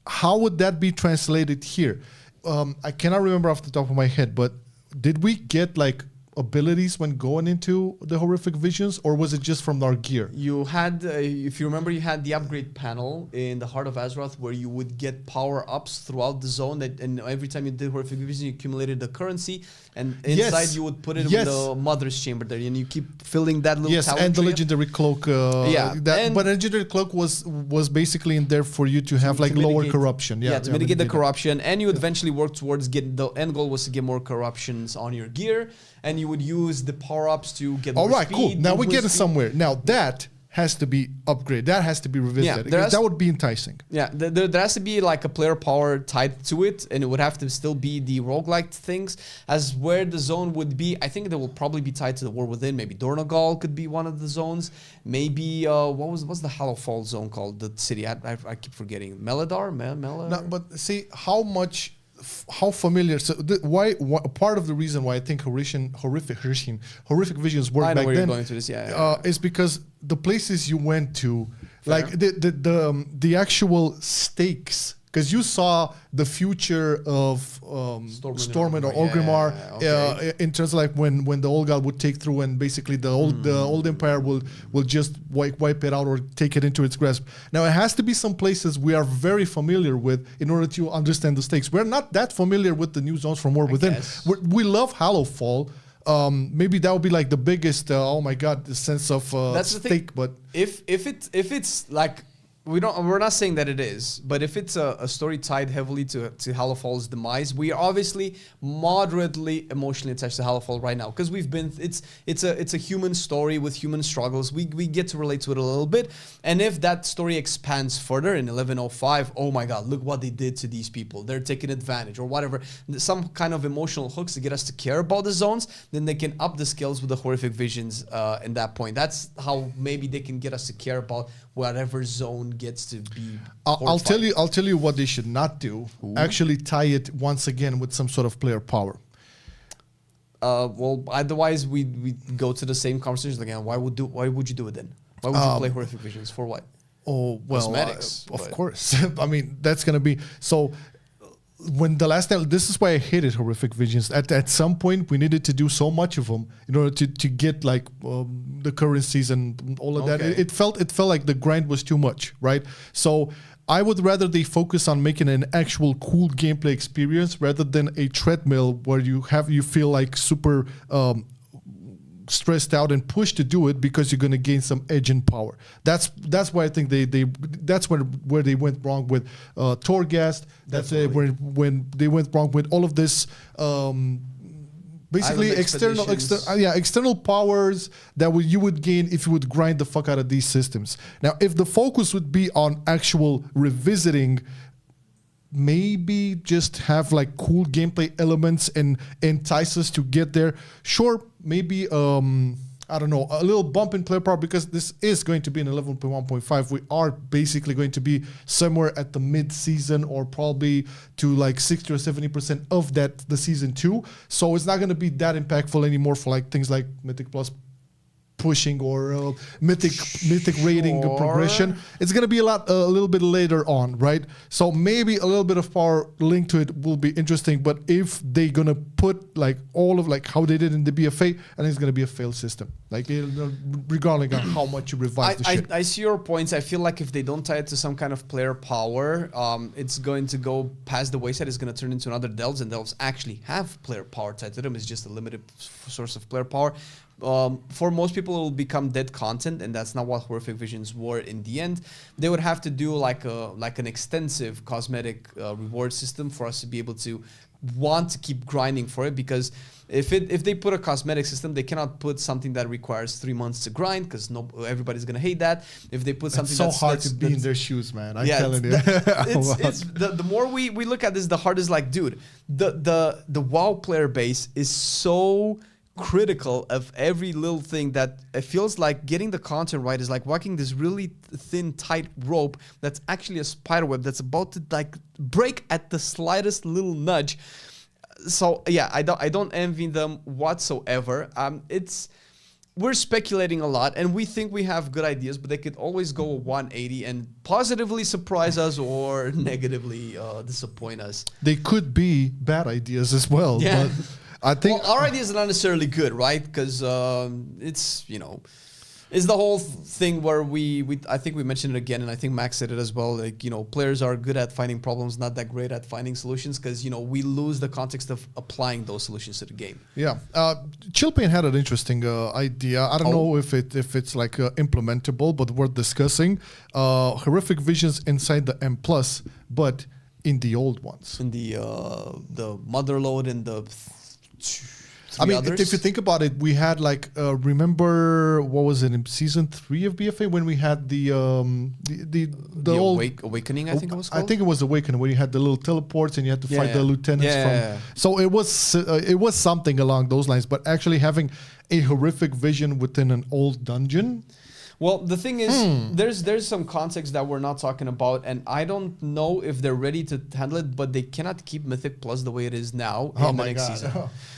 How would that be translated here? I cannot remember off the top of my head, but did we get like abilities when going into the horrific visions, or was it just from our gear? You had, if you remember, you had the upgrade panel in the Heart of Azeroth where you would get power-ups throughout the zone, and every time you did horrific vision, you accumulated the currency, and inside you would put it in the mother's chamber there, and you keep filling that little tower. And the legendary cloak. But the legendary cloak was basically in there for you to have like lower corruption. To mitigate the corruption, and you eventually work towards getting, the end goal was to get more corruptions on your gear, and you would use the power-ups to get more speed. Cool. Now we're getting somewhere. Now that has to be upgraded. That has to be revisited. That would be enticing. Yeah, there has to be like a player power tied to it, and it would have to still be the roguelike things. As where the zone would be, I think they will probably be tied to the War Within. Maybe Dornogal could be one of the zones. Maybe what's the Hallowfall zone called? The city I keep forgetting. Meladar. No, but see how familiar. So why part of the reason why I think horrific visions worked back then is because the places you went to, like the actual stakes, because you saw the future of Stormwind or Orgrimmar in terms of like when the old god would take through, and basically the old empire will just wipe it out or take it into its grasp. Now it has to be some places we are very familiar with in order to understand the stakes. We're not that familiar with the new zones from War Within. We love Hallowfall. Maybe that would be like the biggest. Oh my god, the sense of stake. But if it's like. We're not saying that it is, but if it's a story tied heavily to Hallowfall's demise, we are obviously moderately emotionally attached to Hallowfall right now, because we've been it's a human story with human struggles. We get to relate to it a little bit, and if that story expands further in 1105, oh my god, look what they did to these people. They're taking advantage or whatever. Some kind of emotional hooks to get us to care about the zones. Then they can up the scales with the horrific visions. In that point, that's how maybe they can get us to care about whatever zone gets to be. I'll tell you what they should not do. Actually tie it once again with some sort of player power. Well, otherwise we go to the same conversation again. Why would you do it then? Why would you play horrific visions for what? Oh well, cosmetics, of course. I mean, that's gonna be so. When the last time, this is why I hated horrific visions. At some point, we needed to do so much of them in order to get like the currencies and all of that. It felt like the grind was too much, right? So I would rather they focus on making an actual cool gameplay experience rather than a treadmill where you feel like super stressed out and pushed to do it because you're going to gain some edge and power. That's why I think that's where they went wrong with Torghast. That's when they went wrong with all of this basically external powers that you would gain if you would grind the fuck out of these systems. Now, if the focus would be on actual revisiting, maybe just have like cool gameplay elements and entice us to get there. Sure, maybe I don't know, a little bump in player power, because this is going to be in 11.1.5. We are basically going to be somewhere at the mid-season, or probably to like 60 or 70% of the season 2. So it's not going to be that impactful anymore for like things like Mythic Plus pushing or mythic rating progression. It's going to be a little bit later on, right? So maybe a little bit of power linked to it will be interesting, but if they're going to put like all of like how they did in the BFA, I think it's going to be a failed system, like regardless of how much you revise the shit. I see your points. I feel like if they don't tie it to some kind of player power, it's going to go past the wayside. It's going to turn into another Delves, and Delves actually have player power tied to them. It's just a limited source of player power. For most people, it will become dead content, and that's not what Horrific Visions were in the end. They would have to do like an extensive cosmetic reward system for us to be able to want to keep grinding for it, because if they put a cosmetic system, they cannot put something that requires 3 months to grind, because everybody's gonna hate that. If they put something that's so hard to be in their shoes, man. I'm telling you. The more we look at this, the harder it's like, dude, the WoW player base is so critical of every little thing that it feels like getting the content right is like walking this really thin, tight rope that's actually a spider web that's about to like break at the slightest little nudge. So yeah, I don't envy them whatsoever. We're speculating a lot, and we think we have good ideas, but they could always go 180 and positively surprise us or negatively disappoint us. They could be bad ideas as well. Yeah. But I think our ideas are not necessarily good, right? Because it's the whole thing where I think we mentioned it again, and I think Max said it as well. Like, players are good at finding problems, not that great at finding solutions, because we lose the context of applying those solutions to the game. Yeah, Chillpain had an interesting idea. I don't know if it's like implementable, but worth discussing. Horrific Visions inside the M+, but in the old ones. In the Motherlode and the. I mean, if you think about it, we had like remember what was it in season 3 of BFA when we had the old Awakening, I think it was called? I think it was Awakening, where you had the little teleports and you had to fight the lieutenants from. So it was something along those lines, but actually having a Horrific Vision within an old dungeon. Well, the thing is, there's some context that we're not talking about, and I don't know if they're ready to handle it, but they cannot keep Mythic Plus the way it is now in the next season.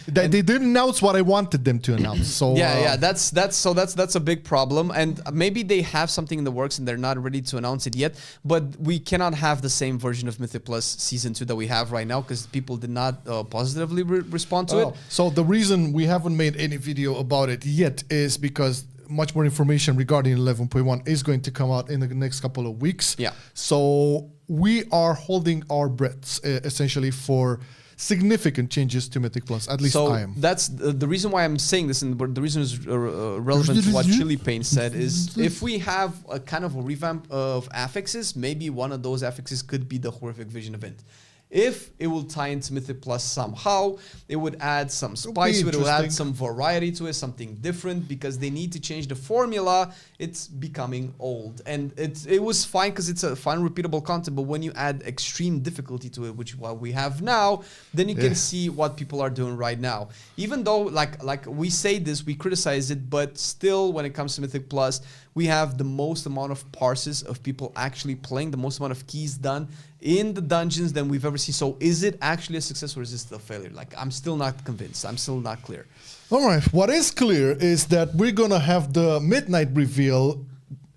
They didn't announce what I wanted them to announce. So that's a big problem, and maybe they have something in the works and they're not ready to announce it yet. But we cannot have the same version of Mythic Plus season 2 that we have right now, because people did not positively respond to it. So the reason we haven't made any video about it yet is because much more information regarding 11.1 is going to come out in the next couple of weeks. Yeah. So we are holding our breaths essentially for significant changes to Mythic Plus. At least I am. That's the reason why I'm saying this, and the reason is relevant to what Chillpain said is if we have a kind of a revamp of affixes, maybe one of those affixes could be the Horrific Vision event. If it will tie into Mythic Plus somehow, it would add some spice to it, it would add some variety to it, something different, because they need to change the formula. It's becoming old. And it was fine because it's a fun, repeatable content, but when you add extreme difficulty to it, which what we have now, then you can see what people are doing right now. Even though, like we say this, we criticize it, but still, when it comes to Mythic Plus, we have the most amount of parses of people actually playing, the most amount of keys done in the dungeons than we've ever seen. So is it actually a success or is it a failure? Like, I'm still not convinced. I'm still not clear. All right. What is clear is that we're going to have the midnight reveal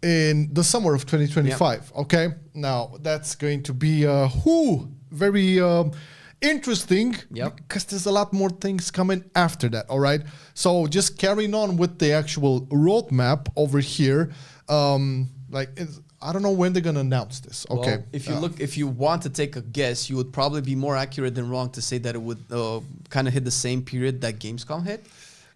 in the summer of 2025. Okay. Now, that's going to be very interesting, because there's a lot more things coming after that. All right. So just carrying on with the actual roadmap over here. I don't know when they're gonna announce this. Okay. Well, if you want to take a guess, you would probably be more accurate than wrong to say that it would kind of hit the same period that Gamescom hit.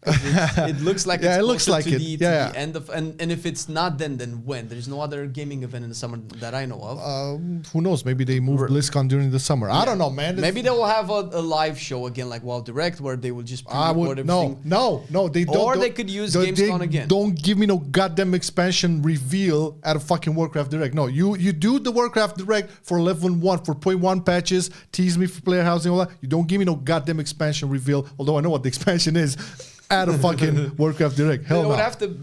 It looks like it's it looks like to it. the end of, and if it's not, then when? There's no other gaming event in the summer that I know of. Who knows? Maybe they move BlizzCon during the summer. I don't know, man. Maybe they will have a live show again, like WoW Direct, where they will just pre-record everything. No, they don't. Or they could use Gamescom again. Don't give me no goddamn expansion reveal at a fucking Warcraft Direct. No, you do the Warcraft Direct for level 1, for 0.1 patches, tease me for player housing, all that. You don't give me no goddamn expansion reveal, although I know what the expansion is. At a fucking Warcraft Direct. Hell no. They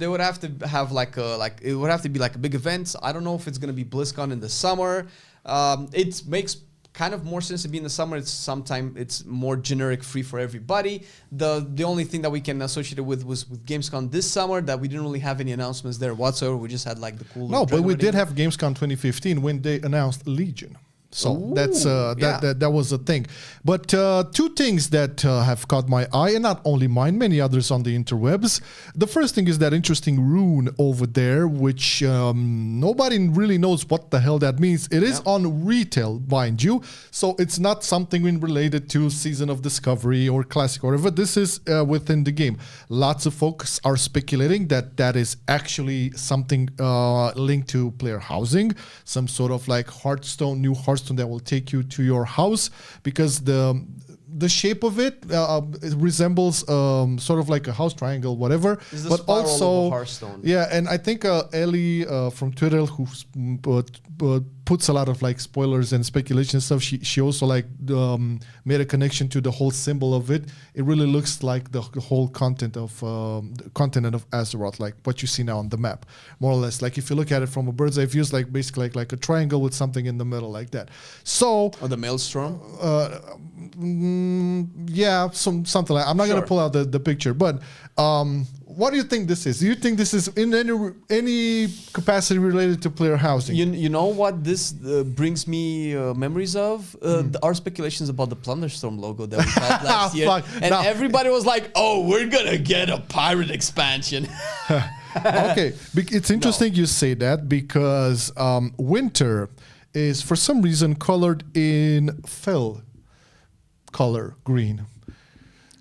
would have to have it would have to be like a big event. I don't know if it's gonna be BlizzCon in the summer. It makes kind of more sense to be in the summer. It's more generic, free for everybody. The only thing that we can associate it with was with Gamescom this summer, that we didn't really have any announcements there whatsoever. We just had like the cool. No, but we did have Gamescom 2015 when they announced Legion. So that was a thing. But two things that have caught my eye, and not only mine, many others on the interwebs. The first thing is that interesting rune over there, which nobody really knows what the hell that means. It is on retail, mind you. So it's not something related to Season of Discovery or Classic or whatever. This is within the game. Lots of folks are speculating that that is actually something linked to player housing, some sort of like new Hearthstone that will take you to your house, because the shape of it resembles sort of like a house triangle, whatever. But also, yeah, and I think Ellie from Twitter, who puts a lot of like spoilers and speculation and stuff, she also like made a connection to the whole symbol of it. It really looks like the whole continent of Azeroth, like what you see now on the map, more or less. Like if you look at it from a bird's eye view, it's like basically like a triangle with something in the middle, like that. So the Maelstrom. Yeah, something like. I'm not gonna pull out the picture, but what do you think this is? Do you think this is in any capacity related to player housing? You know what this brings me memories of? Our speculations about the Plunderstorm logo that we had last year, and everybody was like, "Oh, we're gonna get a pirate expansion." Okay, it's interesting you say that, because Winter is for some reason colored in fell color green.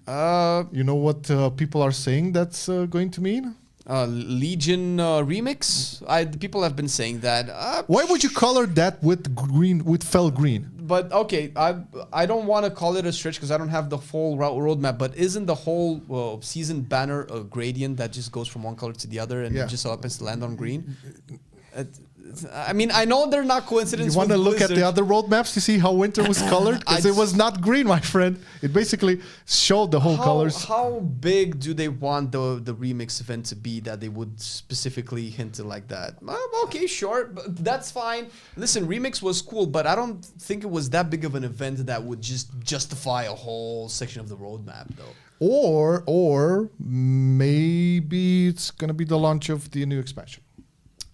You know what people are saying that's going to mean? Legion remix. People have been saying that. Why would you color that with green, with fell green? But okay, I don't want to call it a stretch because I don't have the full roadmap. But isn't the whole season banner a gradient that just goes from one color to the other and it just happens to land on green? I mean, I know they're not coincidences. You want to look at the other roadmaps to see how Winter was colored? Because it was not green, my friend. It basically showed the whole colors. How big do they want the remix event to be that they would specifically hint it like that? Okay, sure, but that's fine. Listen, remix was cool, but I don't think it was that big of an event that would just justify a whole section of the roadmap, though. Or maybe it's gonna be the launch of the new expansion.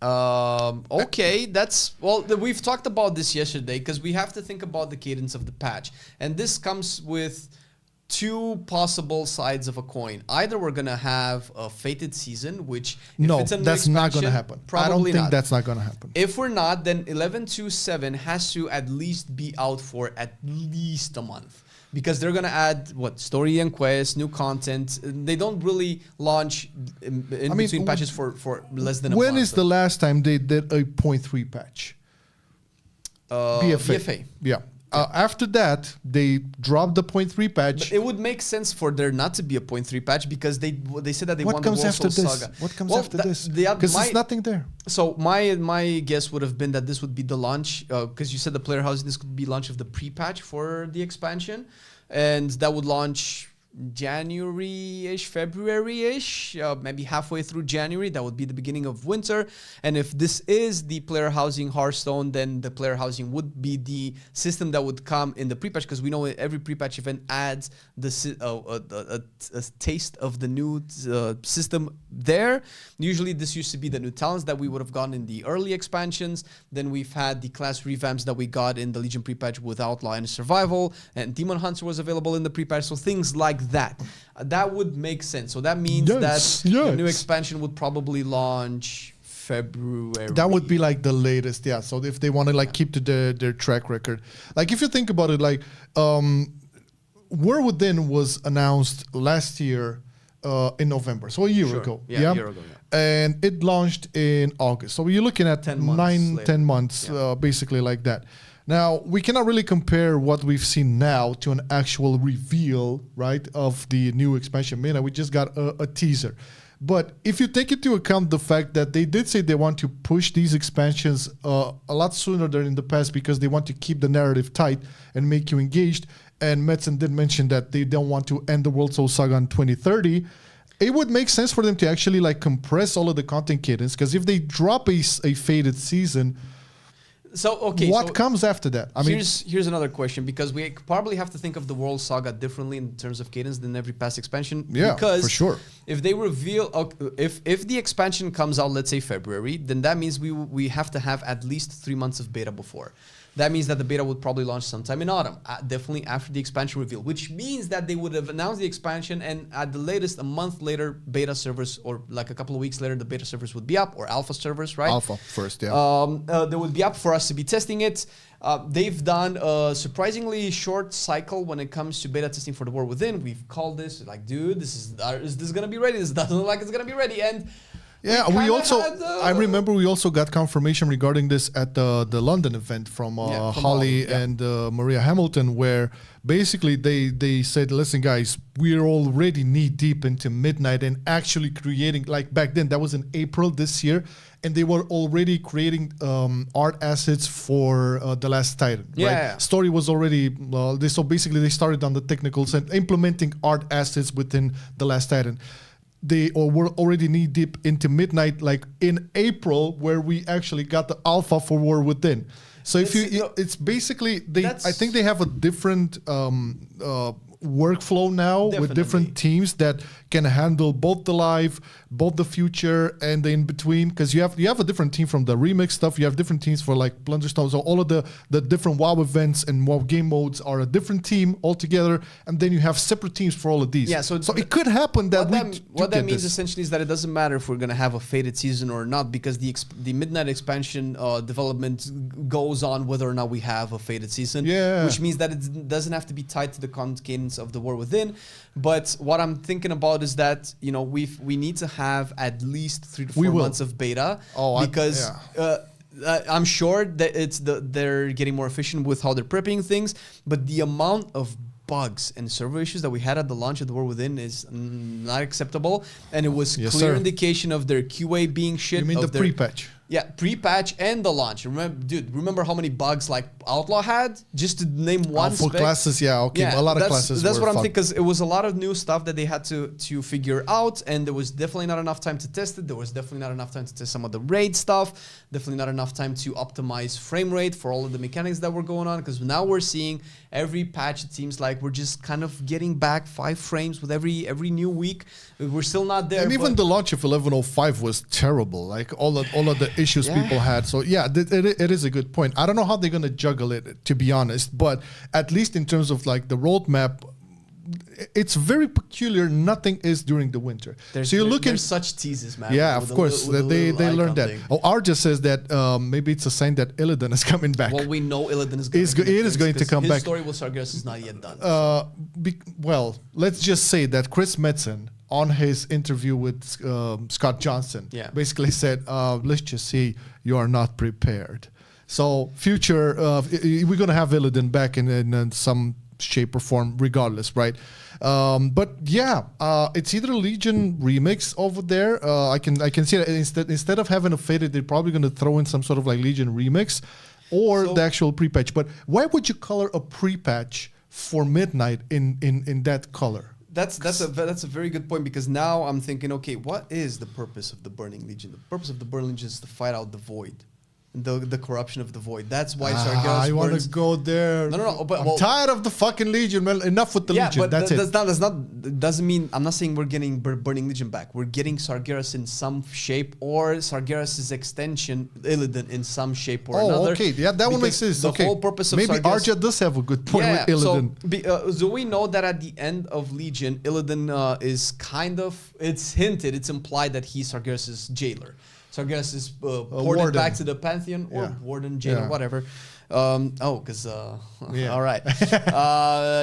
Okay, we've talked about this yesterday, because we have to think about the cadence of the patch, and this comes with two possible sides of a coin. Either we're gonna have a fated season, which that's not gonna happen. I don't think that's not gonna happen. If we're not, then 11.2.7 has to at least be out for at least a month. Because they're gonna add story and quests, new content. They don't really launch in between patches for less than a month. When is the last time they did a 0.3 patch? BFA. Yeah. After that, they dropped the 0.3 patch. But it would make sense for there not to be a 0.3 patch, because they said that they want the Warsoul Saga. What comes after this? Because there's nothing there. So my guess would have been that this would be the launch, because you said the player housing, this could be launch of the pre-patch for the expansion, and that would launch January-ish, February-ish, maybe halfway through January. That would be the beginning of winter. And if this is the player housing Hearthstone, then the player housing would be the system that would come in the pre-patch, because we know every pre-patch event adds a taste of the new system there. Usually this used to be the new talents that we would have gotten in the early expansions. Then we've had the class revamps that we got in the Legion pre-patch with Outlaw and Survival, and Demon Hunter was available in the pre-patch. So things like that would make sense. So that means that the new expansion would probably launch February. That would be like the latest, yeah. So if they want to like keep to their track record, like if you think about it, like War Within was announced last year in November, so a year ago. Yeah, a year ago. Yeah. And it launched in August. So you're looking at 10 months, basically like that. Now, we cannot really compare what we've seen now to an actual reveal, right, of the new expansion meta. We just got a teaser. But if you take into account the fact that they did say they want to push these expansions a lot sooner than in the past because they want to keep the narrative tight and make you engaged, and Metzen did mention that they don't want to end the World Soul Saga in 2030, it would make sense for them to actually like compress all of the content cadence, because if they drop a faded season, what comes after that? I mean, here's another question, because we probably have to think of the World Saga differently in terms of cadence than every past expansion. Yeah, because for sure. If they reveal, if the expansion comes out, let's say February, then that means we have to have at least 3 months of beta before. That means that the beta would probably launch sometime in autumn, definitely after the expansion reveal, which means that they would have announced the expansion, and at the latest, a month later, beta servers, or like a couple of weeks later, the beta servers would be up, or alpha servers, right? Alpha first, yeah. They would be up for us to be testing it. They've done a surprisingly short cycle when it comes to beta testing for the War Within. We've called this, like, dude, is this going to be ready? This doesn't look like it's going to be ready. And yeah, we also, I remember we also got confirmation regarding this at the London event from Holly and Maria Hamilton, where basically they said, listen guys, we're already knee deep into Midnight and actually creating, like back then, that was in April this year, and they were already creating art assets for The Last Titan. Yeah. Right? Story was already, so basically they started on the technicals and implementing art assets within The Last Titan. They were already knee deep into Midnight, like in April, where we actually got the alpha for War Within. So it's basically I think they have a different workflow now with different teams that can handle both the live, both the future, and the in between. Because you have a different team from the remix stuff. You have different teams for like Blunderstone. So all of the different WoW events and WoW game modes are a different team altogether, and then you have separate teams for all of these. Yeah. So it could happen that what that means essentially is that it doesn't matter if we're gonna have a faded season or not, because the Midnight expansion development goes on whether or not we have a faded season. Yeah. Which means that it doesn't have to be tied to the content cadence of the War Within. But what I'm thinking about is that, you know, we need to have at least 3 to 4 months of beta, because I'm sure that they're getting more efficient with how they're prepping things, but the amount of bugs and server issues that we had at the launch of the War Within is not acceptable, and it was clear indication of their QA being shit. You mean the pre-patch? Yeah, pre-patch and the launch. Remember how many bugs like Outlaw had? Just to name one. For classes, a lot of classes. That's what I'm thinking, because it was a lot of new stuff that they had to figure out, and there was definitely not enough time to test it. There was definitely not enough time to test some of the raid stuff. Definitely not enough time to optimize frame rate for all of the mechanics that were going on. Because now we're seeing every patch, it seems like we're just kind of getting back 5 frames with every new week. We're still not there. And even the launch of 11.05 was terrible. Like all of the issues people had. So it is a good point. I don't know how they're gonna juggle it, to be honest, but at least in terms of like the roadmap, it's very peculiar. Nothing is during the winter. There's such teases, man. Yeah, of course. They learned that. Oh, just says that maybe it's a sign that Illidan is coming back. Well, we know Illidan is going to come back. His story with Sargeras is not yet done. Well, let's just say that Chris Metzen, on his interview with Scott Johnson, basically said, let's just say you are not prepared. So future, we're going to have Illidan back in some shape or form regardless, right? But it's either Legion remix over there. I can see that instead of having a faded, they're probably going to throw in some sort of like Legion remix or the actual pre-patch. But why would you color a pre-patch for Midnight in that color? That's a very good point, because now I'm thinking, okay, what is the purpose of the Burning Legion? The purpose of the Burning Legion is to fight out the Void, the corruption of the Void. That's why Sargeras. I want to go there. No. But I'm tired of the fucking Legion, man. Enough with the Legion. But that's it. Doesn't mean, I'm not saying we're getting Burning Legion back. We're getting Sargeras in some shape, or Sargeras' extension, Illidan, in some shape or another. Okay. Yeah, that one makes sense. The whole purpose of maybe Sargeras, Arja does have a good point with Illidan. So we know that at the end of Legion, Illidan is kind of, it's hinted, it's implied that he's Sargeras' jailer. Sargeras is ported back to the Pantheon, or warden, jailer, whatever. Yeah. All right.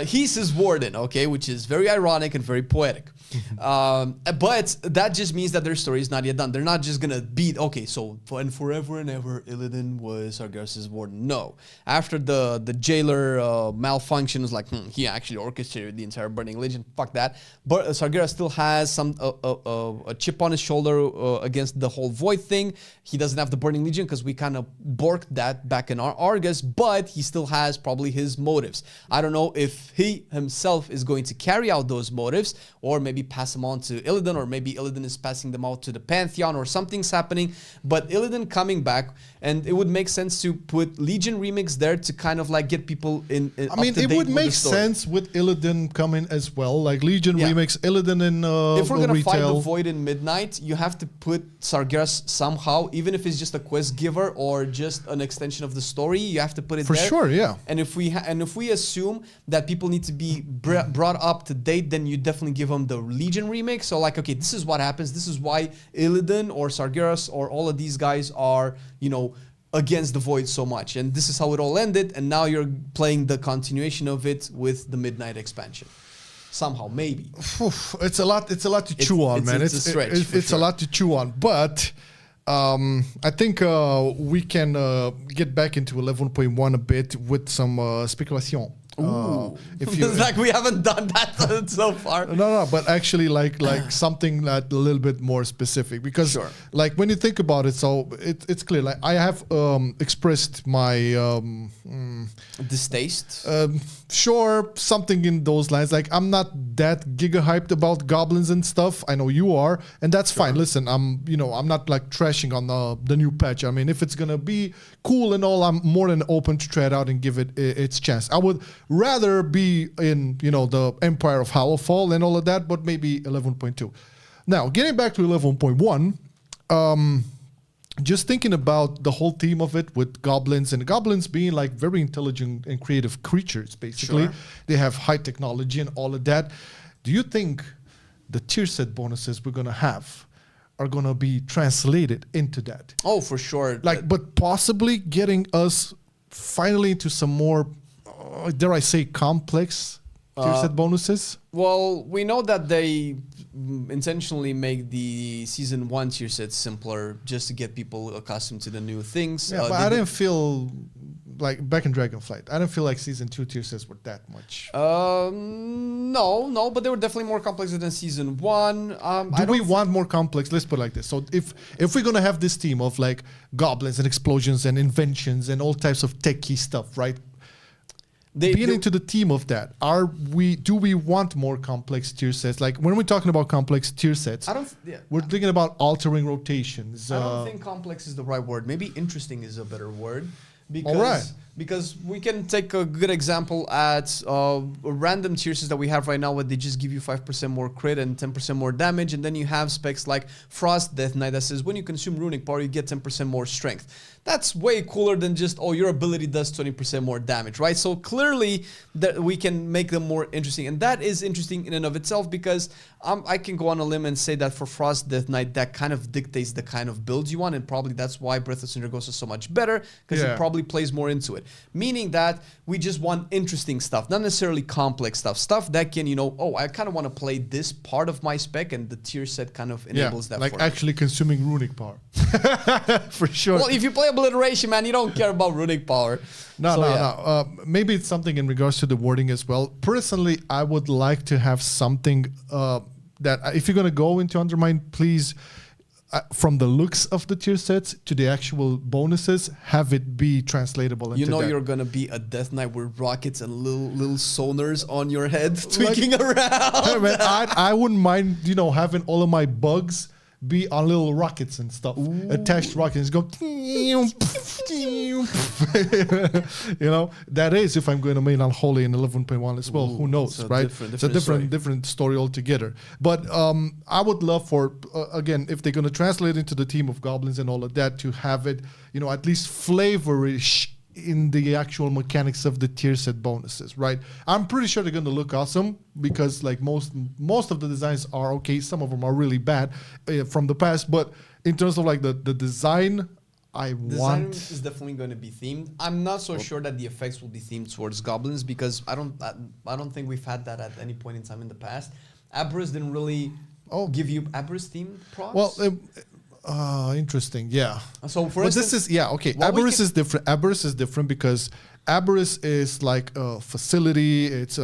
He's his warden, okay, which is very ironic and very poetic. But that just means that their story is not yet done. They're not just gonna beat. Okay, so and forever and ever, Illidan was Sargeras's warden. No, after the jailer malfunction was like, he actually orchestrated the entire Burning Legion. Fuck that. But Sargeras still has some a chip on his shoulder against the whole Void thing. He doesn't have the Burning Legion because we kind of borked that back in our Argus, but he still has probably his motives. I don't know if he himself is going to carry out those motives or maybe pass them on to Illidan, or maybe Illidan is passing them out to the Pantheon, or something's happening. But Illidan coming back, and it would make sense to put Legion Remix there to kind of like get people in I mean, it would make sense with Illidan coming as well, like Legion Remix, Illidan in if we're gonna retail. fight the Void in Midnight, you have to put Sargeras somehow, even if it's just a quest giver or just an extension of the story. You have to put it for there. sure, yeah. And if we assume that people need to be brought up to date, then you definitely give them the Legion remake. So like, okay, this is what happens. This is why Illidan or Sargeras or all of these guys are, you know, against the Void so much. And this is how it all ended. And now you're playing the continuation of it with the Midnight expansion. Somehow, maybe. It's a lot to chew on, man. It's a stretch. It's a lot to chew on. But I think we can get back into 11.1 a bit with some speculation. If you, it's like we haven't done that so far. No, but actually like something that a little bit more specific, because like when you think about it, so it's clear. Like I have expressed my distaste. Sure, something in those lines. Like I'm not that giga hyped about goblins and stuff. I know you are, and that's fine. Listen, I'm not like trashing on the new patch. I mean, if it's gonna be cool and all, I'm more than open to try it out and give it its chance. I would rather be in, the Empire of Howlfall and all of that, but maybe 11.2. Now, getting back to 11.1, just thinking about the whole theme of it with goblins, and goblins being like very intelligent and creative creatures, basically. They have high technology and all of that. Do you think the tier set bonuses we're going to have are going to be translated into that? Oh, for sure. Like, but possibly getting us finally into some more, dare I say, complex tier set bonuses? Well, we know that they intentionally make the season 1 tier set simpler just to get people accustomed to the new things. Yeah, but I didn't feel like back in Dragonflight, I didn't feel like season 2 tier sets were that much. No, but they were definitely more complex than season 1. Do we want more complex? Let's put it like this. So if we're gonna have this team of like goblins and explosions and inventions and all types of techie stuff, right? Being into the theme of that, do we want more complex tier sets? Like when we're talking about complex tier sets, we're thinking about altering rotations. I don't think complex is the right word. Maybe interesting is a better word. Because we can take a good example at random tier sets that we have right now, where they just give you 5% more crit and 10% more damage, and then you have specs like Frost Death Knight that says when you consume runic power you get 10% more strength. That's way cooler than just, your ability does 20% more damage, right? So clearly that we can make them more interesting, and that is interesting in and of itself, because I can go on a limb and say that for Frost Death Knight, that kind of dictates the kind of build you want, and probably that's why Breath of Sindragosa is so much better, because it probably plays more into it. Meaning that we just want interesting stuff, not necessarily complex stuff that can, I kind of want to play this part of my spec, and the tier set kind of enables that. Like actually consuming runic power. For sure. Well, if you play Obliteration, man, you don't care about runic power. No. Maybe it's something in regards to the wording as well. Personally, I would like to have something that if you're going to go into Undermine, please, from the looks of the tier sets to the actual bonuses, have it be translatable into that. You're going to be a Death Knight with rockets and little sonars on your head tweaking around. Hey man, I wouldn't mind, having all of my bugs be on little rockets and stuff, attached rockets, go, that is if I'm going to main Unholy in 11.1 as well. Who knows, right? It's a different story altogether. But I would love for, again, if they're going to translate into the team of goblins and all of that, to have it, at least flavorish in the actual mechanics of the tier set bonuses, right? I'm pretty sure they're going to look awesome, because like most of the designs are okay. Some of them are really bad from the past, but in terms of like the design, This item is definitely going to be themed. I'm not so sure that the effects will be themed towards goblins because I don't think we've had that at any point in time in the past. Aberrus didn't really give you Aberrus themed procs. Well, interesting. Yeah. So for instance, this is Aberrus is different. Aberrus is different because Aberrus is like a facility. It's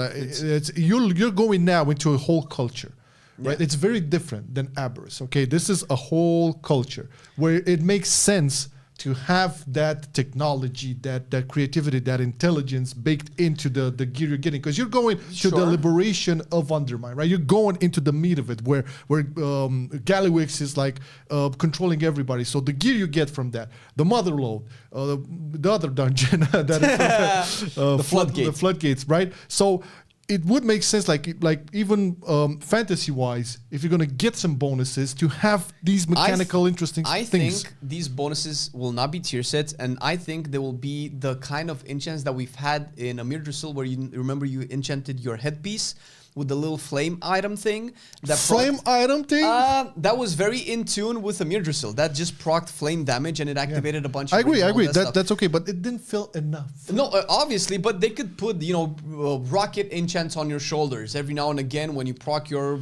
you're going now into a whole culture. Right, it's very different than Aberrus. Okay, this is a whole culture where it makes sense to have that technology, that creativity, that intelligence baked into the gear you're getting, because you're going to the liberation of Undermine, right? You're going into the meat of it, where Gallywix is like controlling everybody. So the gear you get from that, the Mother Lode, the other dungeon, the floodgates, right? So it would make sense, like even fantasy-wise, if you're gonna get some bonuses, to have these mechanical, interesting things. I think these bonuses will not be tier sets, and I think they will be the kind of enchants that we've had in Amir Drusil, where you remember you enchanted your headpiece with the little flame item thing. That that was very in tune with Amir Drusil. That just procced flame damage and it activated a bunch of... I agree. That's okay, but it didn't feel enough. No, obviously, but they could put, rocket enchants on your shoulders. Every now and again, when you proc your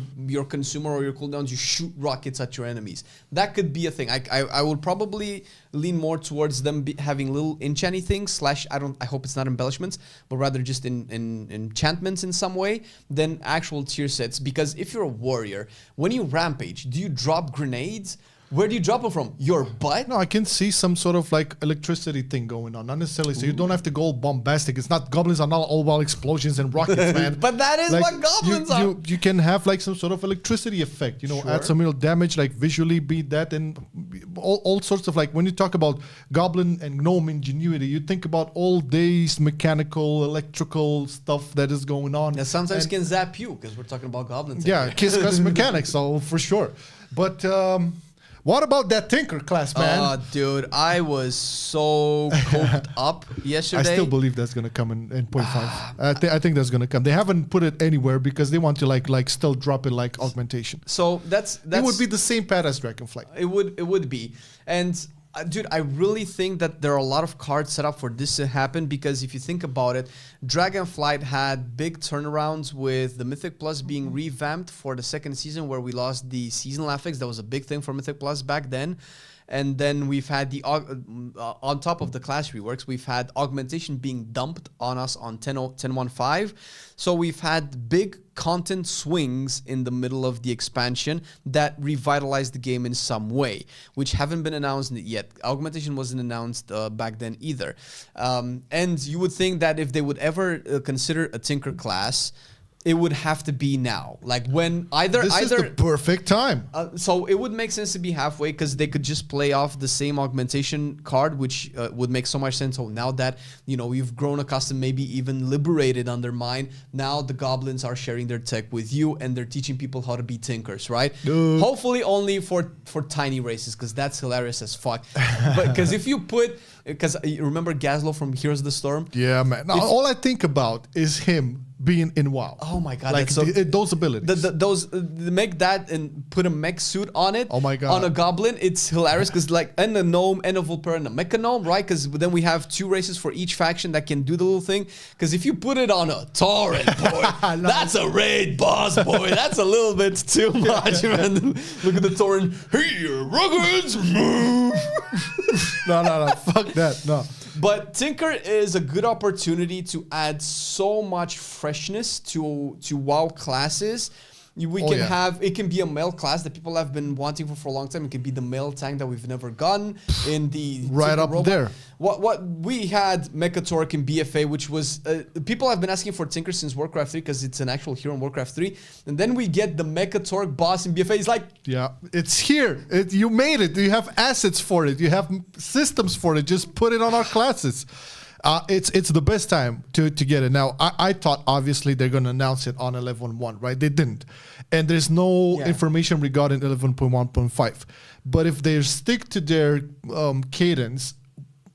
consumer or your cooldowns, you shoot rockets at your enemies. That could be a thing. I would probably lean more towards them having little enchanty things / I hope it's not embellishments, but rather just in enchantments in some way, than actual tier sets. Because if you're a warrior, when you rampage, do you drop grenades? Where do you drop them from? Your butt? No, I can see some sort of like electricity thing going on. Not necessarily, so you don't have to go all bombastic. It's not, goblins are not all about explosions and rockets, man. But that is like, what goblins are. You can have like some sort of electricity effect, add some little damage, like visually beat that, and all sorts of, like, when you talk about goblin and gnome ingenuity, you think about all these mechanical, electrical stuff that is going on. Yeah, sometimes can zap you, because we're talking about goblins. Yeah, kiss mechanics, so for sure. But what about that Tinker class, man? Dude, I was so coked up yesterday. I still believe that's gonna come in 0.5. I think that's gonna come. They haven't put it anywhere because they want to like still drop it like augmentation. So that's it would be the same path as Dragonflight. It would be. And dude, I really think that there are a lot of cards set up for this to happen, because if you think about it, Dragonflight had big turnarounds with the Mythic Plus being revamped for the second season, where we lost the seasonal affix. That was a big thing for Mythic Plus back then. And then we've had the on top of the class reworks, we've had augmentation being dumped on us on 10.1.5. So we've had big content swings in the middle of the expansion that revitalized the game in some way, which haven't been announced yet. Augmentation wasn't announced back then either. And you would think that if they would ever consider a Tinker class, it would have to be now. Like when this is the perfect time. So it would make sense to be halfway, because they could just play off the same augmentation card, which would make so much sense. So now that you've grown accustomed, maybe even liberated Undermine, now the goblins are sharing their tech with you, and they're teaching people how to be tinkers, right? Hopefully only for tiny races, because that's hilarious as fuck. But because if you because you remember Gazlo from Heroes of the Storm? Yeah, man. Now, all I think about is him being in WoW. Oh my god! Like those abilities. Make that and put a mech suit on it. Oh my god! On a goblin, it's hilarious, because and a gnome and a Vulpera and a mecha gnome, right? Because then we have 2 races for each faction that can do the little thing. Because if you put it on a Tauren, boy, that's a raid boss, boy. That's a little bit too much, man. Look at the Tauren. Hey, ruggeds. No, fuck that. No. But Tinker is a good opportunity to add so much freshness to WoW classes. It can be a male class that people have been wanting for a long time. It can be the male tank that we've never gotten in the right up robot. There. What we had Mechatork in BFA, which was people have been asking for Tinker since Warcraft 3, because it's an actual hero in Warcraft 3, and then we get the Mechatork boss in BFA. It's like, yeah, it's here. You made it. You have assets for it. You have systems for it. Just put it on our classes. It's the best time to get it. Now, I thought obviously they're going to announce it on 11.1, right? They didn't. And there's no information regarding 11.1.5. But if they stick to their cadence,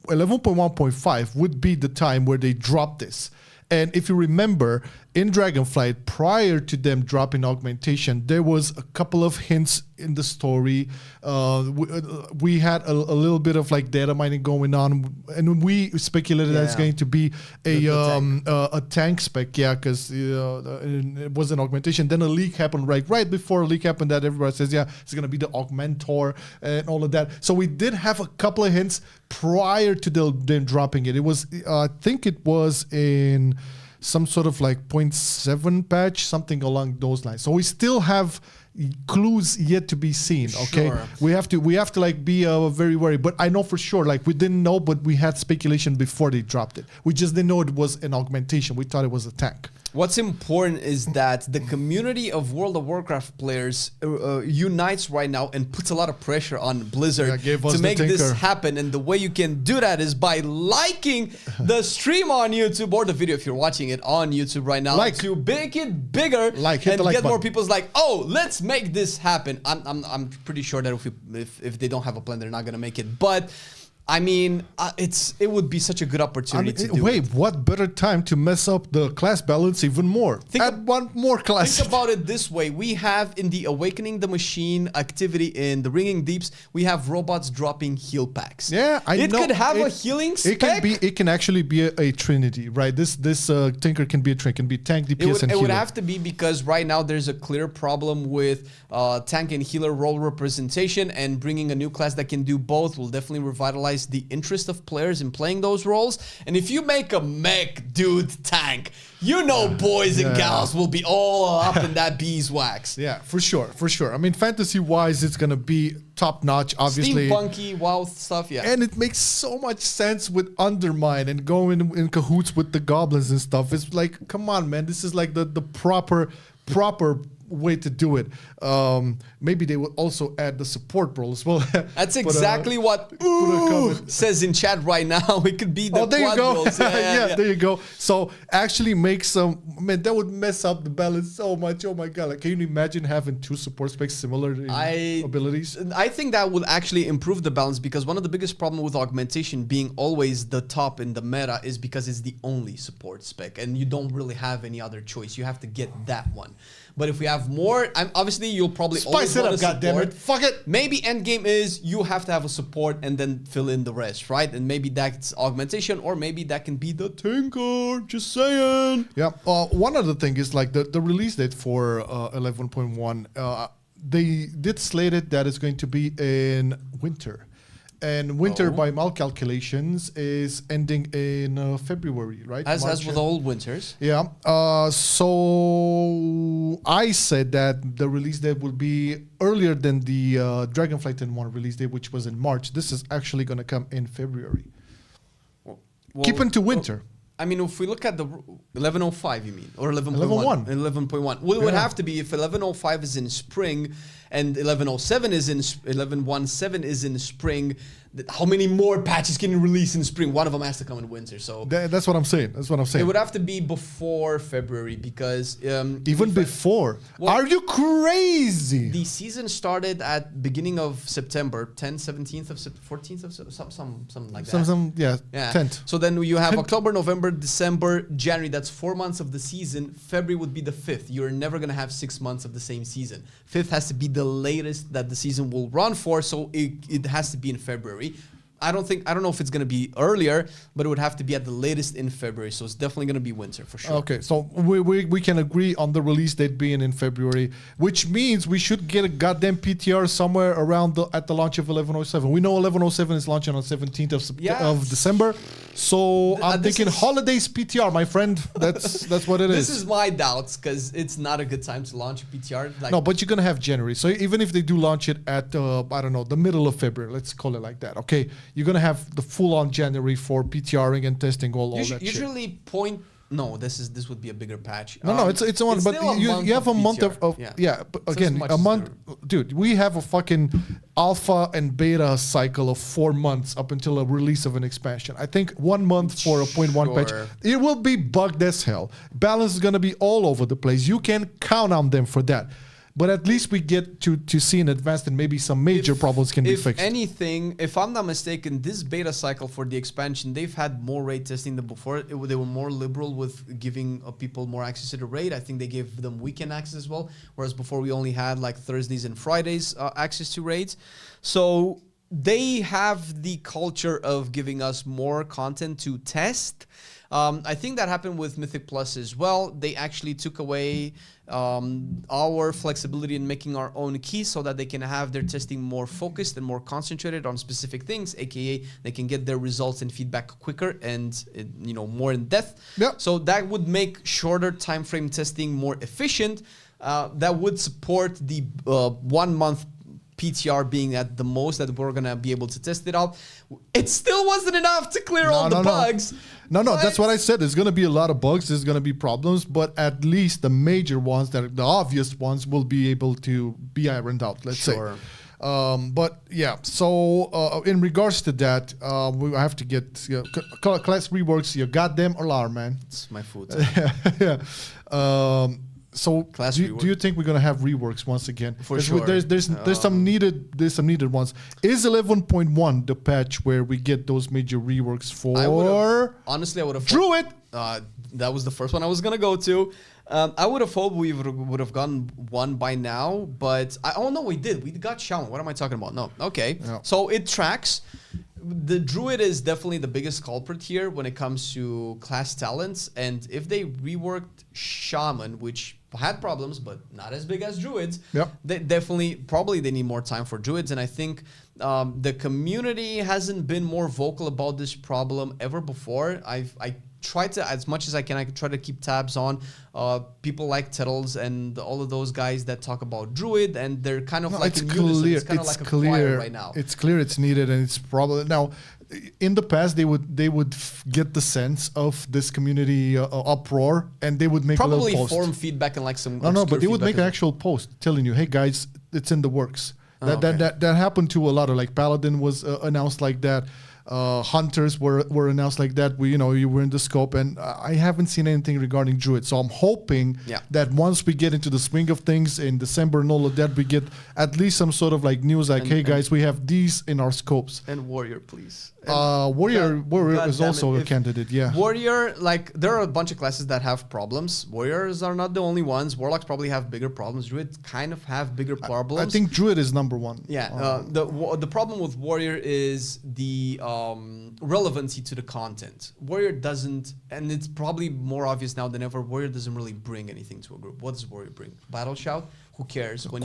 11.1.5 would be the time where they drop this. And if you remember, in Dragonflight, prior to them dropping augmentation, there was a couple of hints in the story. We had a little bit of like data mining going on, and we speculated that it's going to be a tank spec, because it was an augmentation. Then a leak happened right before a leak happened that everybody says, it's going to be the Augmentor and all of that. So we did have a couple of hints prior to them dropping it. It was, I think it was in some sort of like 0.7 patch, something along those lines. So we still have clues yet to be seen. Okay, sure. we have to like be very wary. But I know for sure, like we didn't know, but we had speculation before they dropped it. We just didn't know it was an augmentation. We thought it was a tank. What's important is that the community of World of Warcraft players unites right now and puts a lot of pressure on Blizzard to make this happen. And the way you can do that is by liking the stream on YouTube or the video if you're watching it on YouTube right now, to make it bigger and get more people's like, oh, let's make this happen. I'm pretty sure that if they don't have a plan, they're not gonna make it. But I mean, it would be such a good opportunity to do it. What better time to mess up the class balance even more? Add one more class. Think about it this way. We have in the Awakening the Machine activity in the Ringing Deeps, we have robots dropping heal packs. Yeah, I know. It could have a healing spec. It can actually be a trinity, right? This Tinker can be a trinket, can be tank, DPS, and healer. It would have to be because right now there's a clear problem with tank and healer role representation, and bringing a new class that can do both will definitely revitalize the interest of players in playing those roles. And if you make a mech dude tank, boys and gals will be all up in that beeswax. Yeah, for sure. I mean, fantasy-wise, it's gonna be top-notch, obviously. Steampunky, WoW stuff, And it makes so much sense with Undermine and going in cahoots with the goblins and stuff. It's like, come on, man, this is like the proper way to do it. Maybe they will also add the support role as well. That's exactly what says in chat right now. It could be the there you go. roles. Yeah, there you go. So actually make some, man, that would mess up the balance so much. Oh my god, like, can you imagine having two support specs similar abilities? I think that will actually improve the balance, because one of the biggest problem with augmentation being always the top in the meta is because it's the only support spec and you don't really have any other choice. You have to get that one. But if we have more, obviously you'll probably spice it up, goddammit. Fuck it. Maybe endgame is you have to have a support and then fill in the rest, right? And maybe that's augmentation, or maybe that can be the Tinker. Just saying. Yeah. One other thing is like the release date for 11.1. They did slate it that it's going to be in winter. And winter, by my calculations, is ending in February, right? As with all winters. Yeah. So I said that the release date will be earlier than the Dragonflight 10.1 release date, which was in March. This is actually going to come in February. Well, keep into winter. I mean, if we look at the 11.05, you mean? Or 11.1? 11.1. Well, it would have to be if 11.05 is in spring and 11.07 is in 11.17 is in spring. How many more patches can you release in spring? One of them has to come in winter. So that's what I'm saying. It would have to be before February, because even before. Are you crazy? The season started at beginning of September, 10th, 17th of 14th of something like that. 10th. So then you have October, November, December, January. That's 4 months of the season. February would be the 5th. You're never gonna have 6 months of the same season. 5th has to be the latest that the season will run for. So it has to be in February. I don't know if it's going to be earlier, but it would have to be at the latest in February. So it's definitely going to be winter for sure. Okay, so we can agree on the release date being in February, which means we should get a goddamn PTR somewhere around at the launch of 11.07. We know 11.07 is launching on 17th of December. So I'm thinking holidays PTR, my friend. That's what it is. This is my doubts, because it's not a good time to launch a PTR. No, but you're going to have January. So even if they do launch it at, I don't know, the middle of February, let's call it like that, okay? You're going to have the full-on January for PTRing and testing all that shit. Usually this would be a bigger patch. No, it's a one, but you have a month of but again, a month, dude, we have a fucking alpha and beta cycle of 4 months up until a release of an expansion. I think 1 month for a 0.1 patch. It will be bugged as hell. Balance is going to be all over the place. You can count on them for that. but at least we get to see in advance that maybe some major problems can be fixed. If anything, if I'm not mistaken, this beta cycle for the expansion, they've had more raid testing than before. They were more liberal with giving people more access to the raid. I think they gave them weekend access as well, whereas before we only had like Thursdays and Fridays access to raids. So they have the culture of giving us more content to test. I think that happened with Mythic Plus as well. They actually took away our flexibility in making our own keys so that they can have their testing more focused and more concentrated on specific things, aka they can get their results and feedback quicker and more in depth. Yep. So that would make shorter time frame testing more efficient. That would support the 1 month PTR being at the most that we're gonna be able to test it out. It still wasn't enough to clear all the bugs. No, that's what I said. There's gonna be a lot of bugs. There's gonna be problems, but at least the major ones, the obvious ones, will be able to be ironed out. Let's say. But yeah, so in regards to that, we have to get class reworks. Your goddamn alarm, man. It's my food. Yeah. So do you think we're gonna have reworks once again? For sure. There's some needed ones. Is 11.1 the patch where we get those major reworks for? Honestly, I would have Druid. That was the first one I was gonna go to. I would have hoped we would have gotten one by now, but no, we did. We got Shaman. What am I talking about? No, okay. Yeah. So it tracks. The Druid is definitely the biggest culprit here when it comes to class talents, and if they reworked Shaman, which had problems but not as big as Druids, they definitely they need more time for Druids, and I think the community hasn't been more vocal about this problem ever before. I try to, as much as I can, try to keep tabs on people like Tettles and all of those guys that talk about Druid, and they're kind of like in unison. It's kind of like a choir right now. It's clear it's needed, and it's probably now. In the past, they would get the sense of this community uproar, and they would make a little post. Form feedback and like some. No, but they would make an actual post telling you, "Hey guys, it's in the works." That happened to a lot of, like, Paladin was announced like that. Hunters were announced like that. You were in the scope, and I haven't seen anything regarding Druid. So I'm hoping that once we get into the swing of things in December and all of that, we get at least some sort of like news, like, hey guys, we have these in our scopes. And Warrior, please. Warrior is also a candidate. Yeah. Warrior, like, there are a bunch of classes that have problems. Warriors are not the only ones. Warlocks probably have bigger problems. Druid kind of have bigger problems. I think Druid is number one. Yeah. The problem with Warrior is the relevancy to the content. Warrior doesn't, and it's probably more obvious now than ever, Warrior doesn't really bring anything to a group. What does Warrior bring? Battle Shout? Who cares? When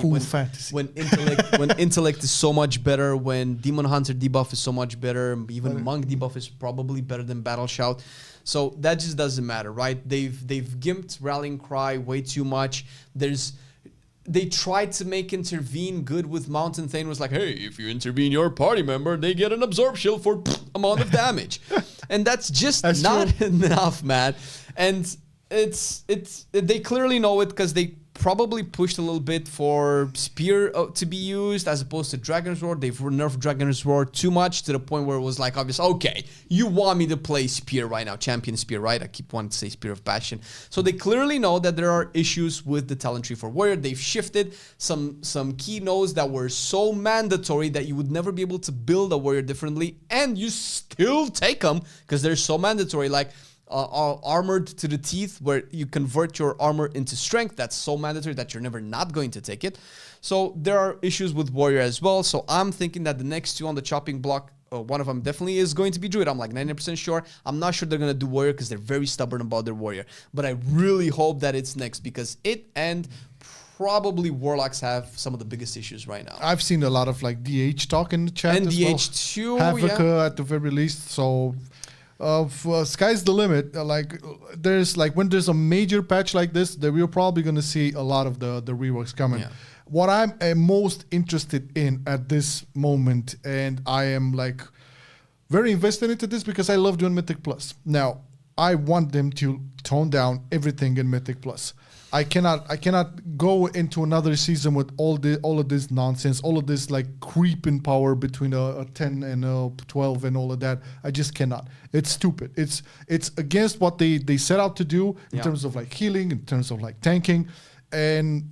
intellect is so much better, when Demon Hunter debuff is so much better, even Monk debuff is probably better than Battle Shout. So that just doesn't matter, right? They've gimped Rallying Cry way too much. They tried to make Intervene good with Mountain Thane. Was like, hey, if you intervene your party member, they get an Absorb Shield for amount of damage. And that's just not enough, man. And they clearly know it, because they probably pushed a little bit for Spear to be used as opposed to Dragon's Roar. They've nerfed Dragon's Roar too much to the point where it was like obvious, okay, you want me to play Spear right now, Champion Spear, right? I keep wanting to say Spear of Passion. So they clearly know that there are issues with the talent tree for Warrior. They've shifted some key nodes that were so mandatory that you would never be able to build a Warrior differently, and you still take them because they're so mandatory, like Armored to the Teeth, where you convert your armor into strength. That's so mandatory that you're never not going to take it. So there are issues with Warrior as well. So I'm thinking that the next two on the chopping block, one of them definitely is going to be Druid. I'm like 90% sure. I'm not sure they're going to do Warrior because they're very stubborn about their Warrior. But I really hope that it's next, because it and probably Warlocks have some of the biggest issues right now. I've seen a lot of like DH talk in the chat and as DH too, Havoc at the very least. So sky's the limit. There's like, when there's a major patch like this, that we're probably going to see a lot of the reworks coming. Yeah. What I'm most interested in at this moment, and I am like very invested into this because I love doing Mythic Plus. Now, I want them to tone down everything in Mythic Plus. I cannot go into another season with all of this nonsense, all of this like creeping power between a 10 and a 12 and all of that. I just cannot. It's stupid. It's against what they set out to do in terms of like healing, in terms of like tanking, and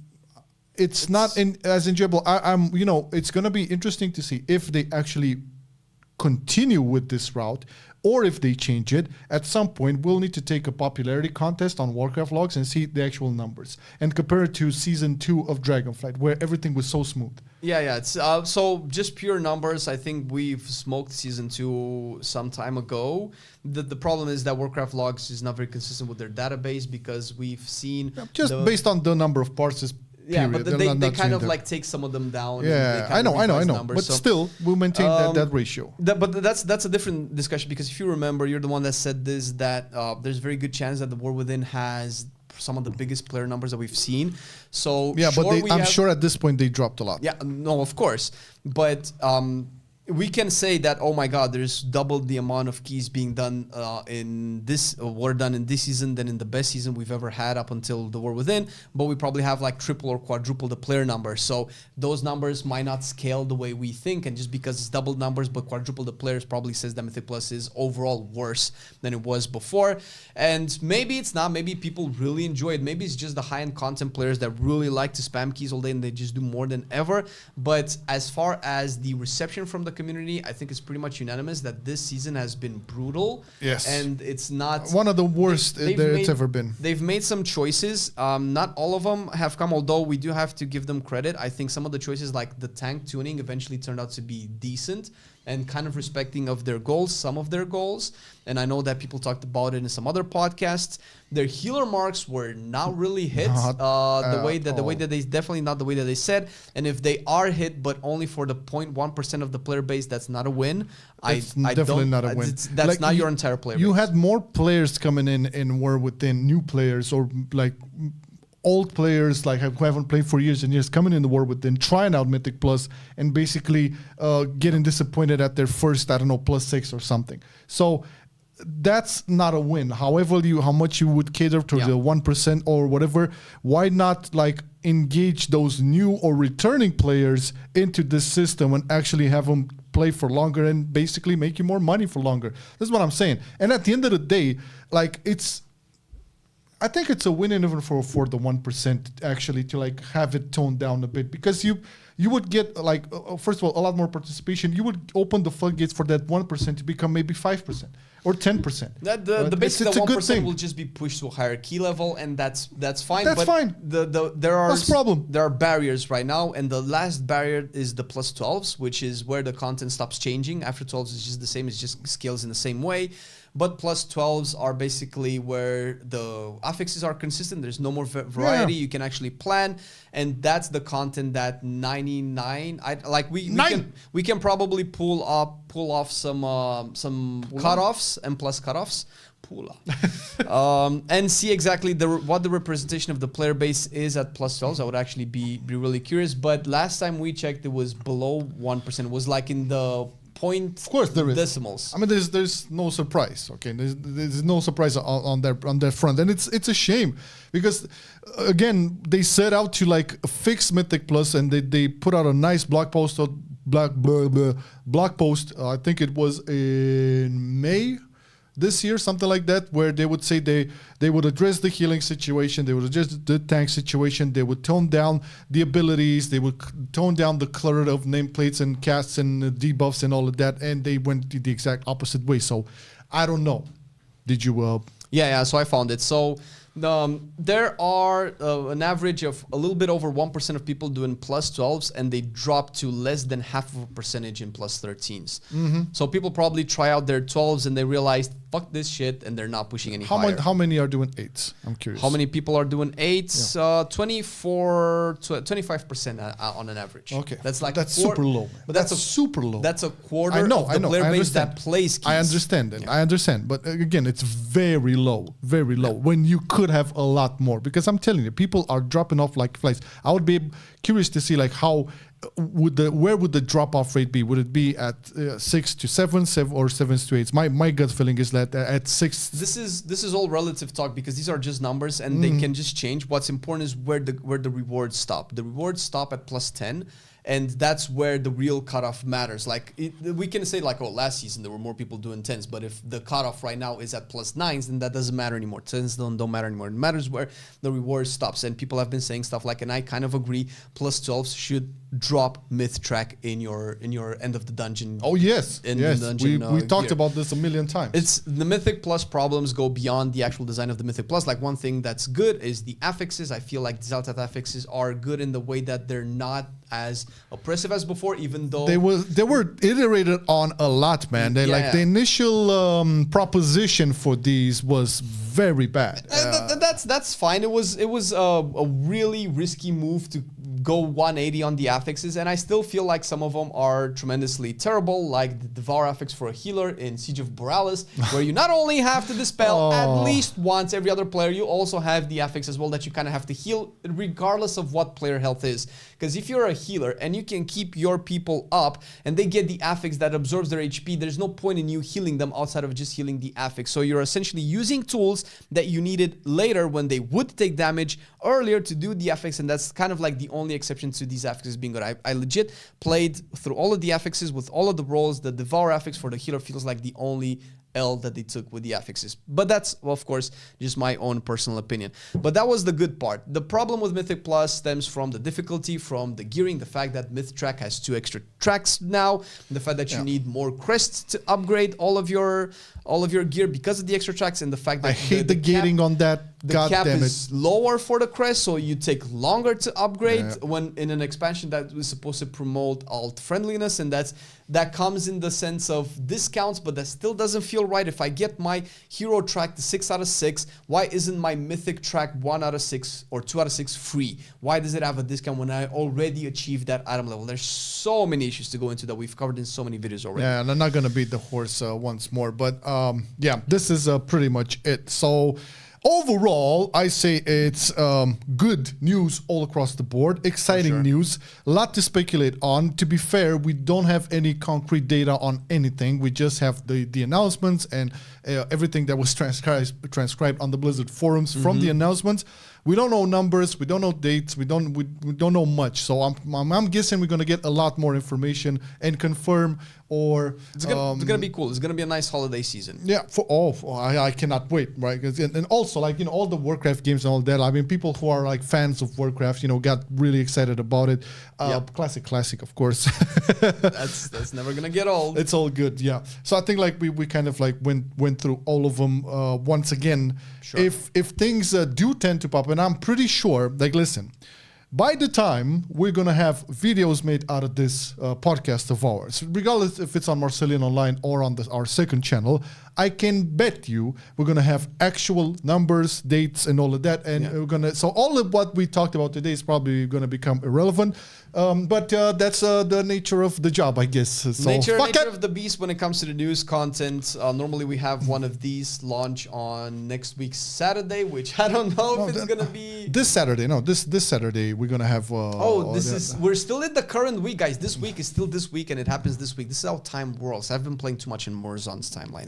it's not as enjoyable. I'm it's going to be interesting to see if they actually continue with this route, or if they change it. At some point, we'll need to take a popularity contest on Warcraft logs and see the actual numbers and compare it to season 2 of Dragonflight, where everything was so smooth. Yeah. It's so just pure numbers. I think we've smoked season 2 some time ago. The problem is that Warcraft logs is not very consistent with their database, because we've seen based on the number of parses. Yeah, but they kind of like take some of them down. Yeah, I know. Numbers, but still, we'll maintain that ratio. But that's a different discussion, because if you remember, you're the one that said this, that there's a very good chance that the War Within has some of the biggest player numbers that we've seen. So yeah, but I'm sure at this point they dropped a lot. Yeah, no, of course. But we can say that, oh my God, there's double the amount of keys being done were done in this season than in the best season we've ever had up until the War Within. But we probably have like triple or quadruple the player number. So those numbers might not scale the way we think. And just because it's double numbers but quadruple the players probably says that Mythic Plus is overall worse than it was before. And maybe it's not. Maybe people really enjoy it. Maybe it's just the high-end content players that really like to spam keys all day and they just do more than ever. But as far as the reception from the community, I think it's pretty much unanimous that this season has been brutal. Yes. And it's not... one of the worst it's ever been. They've made some choices. Not all of them have come, although we do have to give them credit. I think some of the choices, like the tank tuning, eventually turned out to be decent and kind of respecting of their goals, some of their goals. And I know that people talked about it in some other podcasts. Their healer marks were not really hit the way that they definitely not the way that they said. And if they are hit, but only for the 0.1% of the player base, that's not a win. It's definitely not a win. That's like not your entire player base. You had more players coming in War Within, new players, or like old players like who haven't played for years and years coming in the War Within, trying out Mythic Plus, and basically getting disappointed at their first, I don't know, +6 or something. So that's not a win. However, how much you would cater to the 1% or whatever, why not like engage those new or returning players into this system and actually have them play for longer and basically make you more money for longer? That's what I'm saying. And at the end of the day, like I think it's a win even for the 1% actually to like have it toned down a bit, because you would get like first of all a lot more participation. You would open the floodgates for that 1% to become maybe 5% or 10%. The basic 1% will just be pushed to a higher key level, and that's fine. That's fine. That's the problem. There are barriers right now, and the last barrier is the +12s, which is where the content stops changing. After 12s, it's just the same. It just scales in the same way. But +12s are basically where the affixes are consistent. There's no more variety. You can actually plan, and that's the content that 99. We can probably pull off some cutoffs and plus cutoffs. And see exactly what the representation of the player base is at +12s. I would actually be really curious. But last time we checked, it was below 1%. It was like in the point, of course, there is decimals. I mean, there's no surprise. Okay, there's no surprise on their front, and it's a shame, because again they set out to like fix Mythic Plus, and they put out a nice blog post. I think it was in May this year, something like that, where they would say they would address the healing situation, they would address the tank situation, they would tone down the abilities, they would tone down the clutter of nameplates and casts and debuffs and all of that, and they went the exact opposite way. So I don't know. Did you? Yeah. So I found it. So there are an average of a little bit over 1% of people doing +12s, and they drop to less than half of a percentage in +13s. Mm-hmm. So people probably try out their 12s and they realize, fuck this shit, and they're not pushing any higher. How many are doing 8s? I'm curious. How many people are doing 8s? Yeah. 25% on an average. Okay. That's super low. But that's super low. That's a quarter of the player base that plays keys. I understand it. Yeah. I understand. But again, it's very low. Very low. Yeah. When you could have a lot more, because I'm telling you, people are dropping off like flies. I would be curious to see like where would the drop-off rate be? Would it be at 6 to 7, or 7 to 8? My gut feeling is that at 6. This is all relative talk, because these are just numbers and they can just change. What's important is where the rewards stop. The rewards stop at +10, And that's where the real cutoff matters. Like we can say like, oh, last season there were more people doing 10s, but if the cutoff right now is at +9s, then that doesn't matter anymore. 10s don't matter anymore. It matters where the reward stops. And people have been saying stuff like, and I kind of agree, +12s should drop myth track in your end of the dungeon. Oh yes, yes. Dungeon, we talked about this a million times. It's the Mythic Plus problems go beyond the actual design of the Mythic Plus. Like one thing that's good is the affixes. I feel like the Xal'atath affixes are good in the way that they're not as oppressive as before, even though they were iterated on a lot, man. They like the initial proposition for these was very bad. That's fine. It was a really risky move to go 180 on the affixes, and I still feel like some of them are tremendously terrible, like the Devour affix for a healer in Siege of Borealis, where you not only have to dispel at least once every other player, you also have the affix as well that you kind of have to heal regardless of what player health is. Because if you're a healer and you can keep your people up and they get the affix that absorbs their HP, there's no point in you healing them outside of just healing the affix. So you're essentially using tools that you needed later when they would take damage earlier to do the affix, and that's kind of like the only exception to these affixes being good. I legit played through all of the affixes with all of the roles. The Devour affix for the healer feels like the only L that they took with the affixes. But that's, well, of course, just my own personal opinion. But that was the good part. The problem with Mythic Plus stems from the difficulty, from the gearing, the fact that Myth Track has 2 extra tracks now, the fact that you need more crests to upgrade all of your gear because of the extra tracks, and the fact that I hate the gating on that. The cap is lower for the crest, so you take longer to upgrade when in an expansion that was supposed to promote alt friendliness, and that comes in the sense of discounts, but that still doesn't feel right. If I get my hero track to 6 out of 6, why isn't my mythic track 1 out of 6 or 2 out of 6 free? Why does it have a discount when I already achieved that item level? There's so many issues to go into that we've covered in so many videos already. Yeah, and I'm not gonna beat the horse once more, but yeah, this is pretty much it. So overall, I say it's good news all across the board. Exciting news. A lot to speculate on. To be fair, we don't have any concrete data on anything. We just have the announcements and everything that was transcribed on the Blizzard forums from the announcements. We don't know numbers. We don't know dates. We don't know much. So I'm guessing we're gonna get a lot more information and confirm. Or it's gonna be cool. It's gonna be a nice holiday season. Yeah, I cannot wait, right? And also, like, all the Warcraft games and all that. I mean, people who are like fans of Warcraft, got really excited about it. Classic, of course. that's never gonna get old. It's all good, yeah. So I think like we kind of like went through all of them once again. Sure. If things do tend to pop, and I'm pretty sure, like, listen. By the time we're going to have videos made out of this podcast of ours, regardless if it's on Marcelian Online or on our second channel, I can bet you we're going to have actual numbers, dates, and all of that. And we're going to, so all of what we talked about today is probably going to become irrelevant. But that's the nature of the job, I guess. So nature of the beast when it comes to the news content. Normally we have one of these launch on next week's Saturday, which I don't know if it's going to be... This Saturday, no, this Saturday we're going to have... we're still in the current week, guys. This week is still this week, and it happens this week. This is how time whirls. I've been playing too much in Morozon's timeline.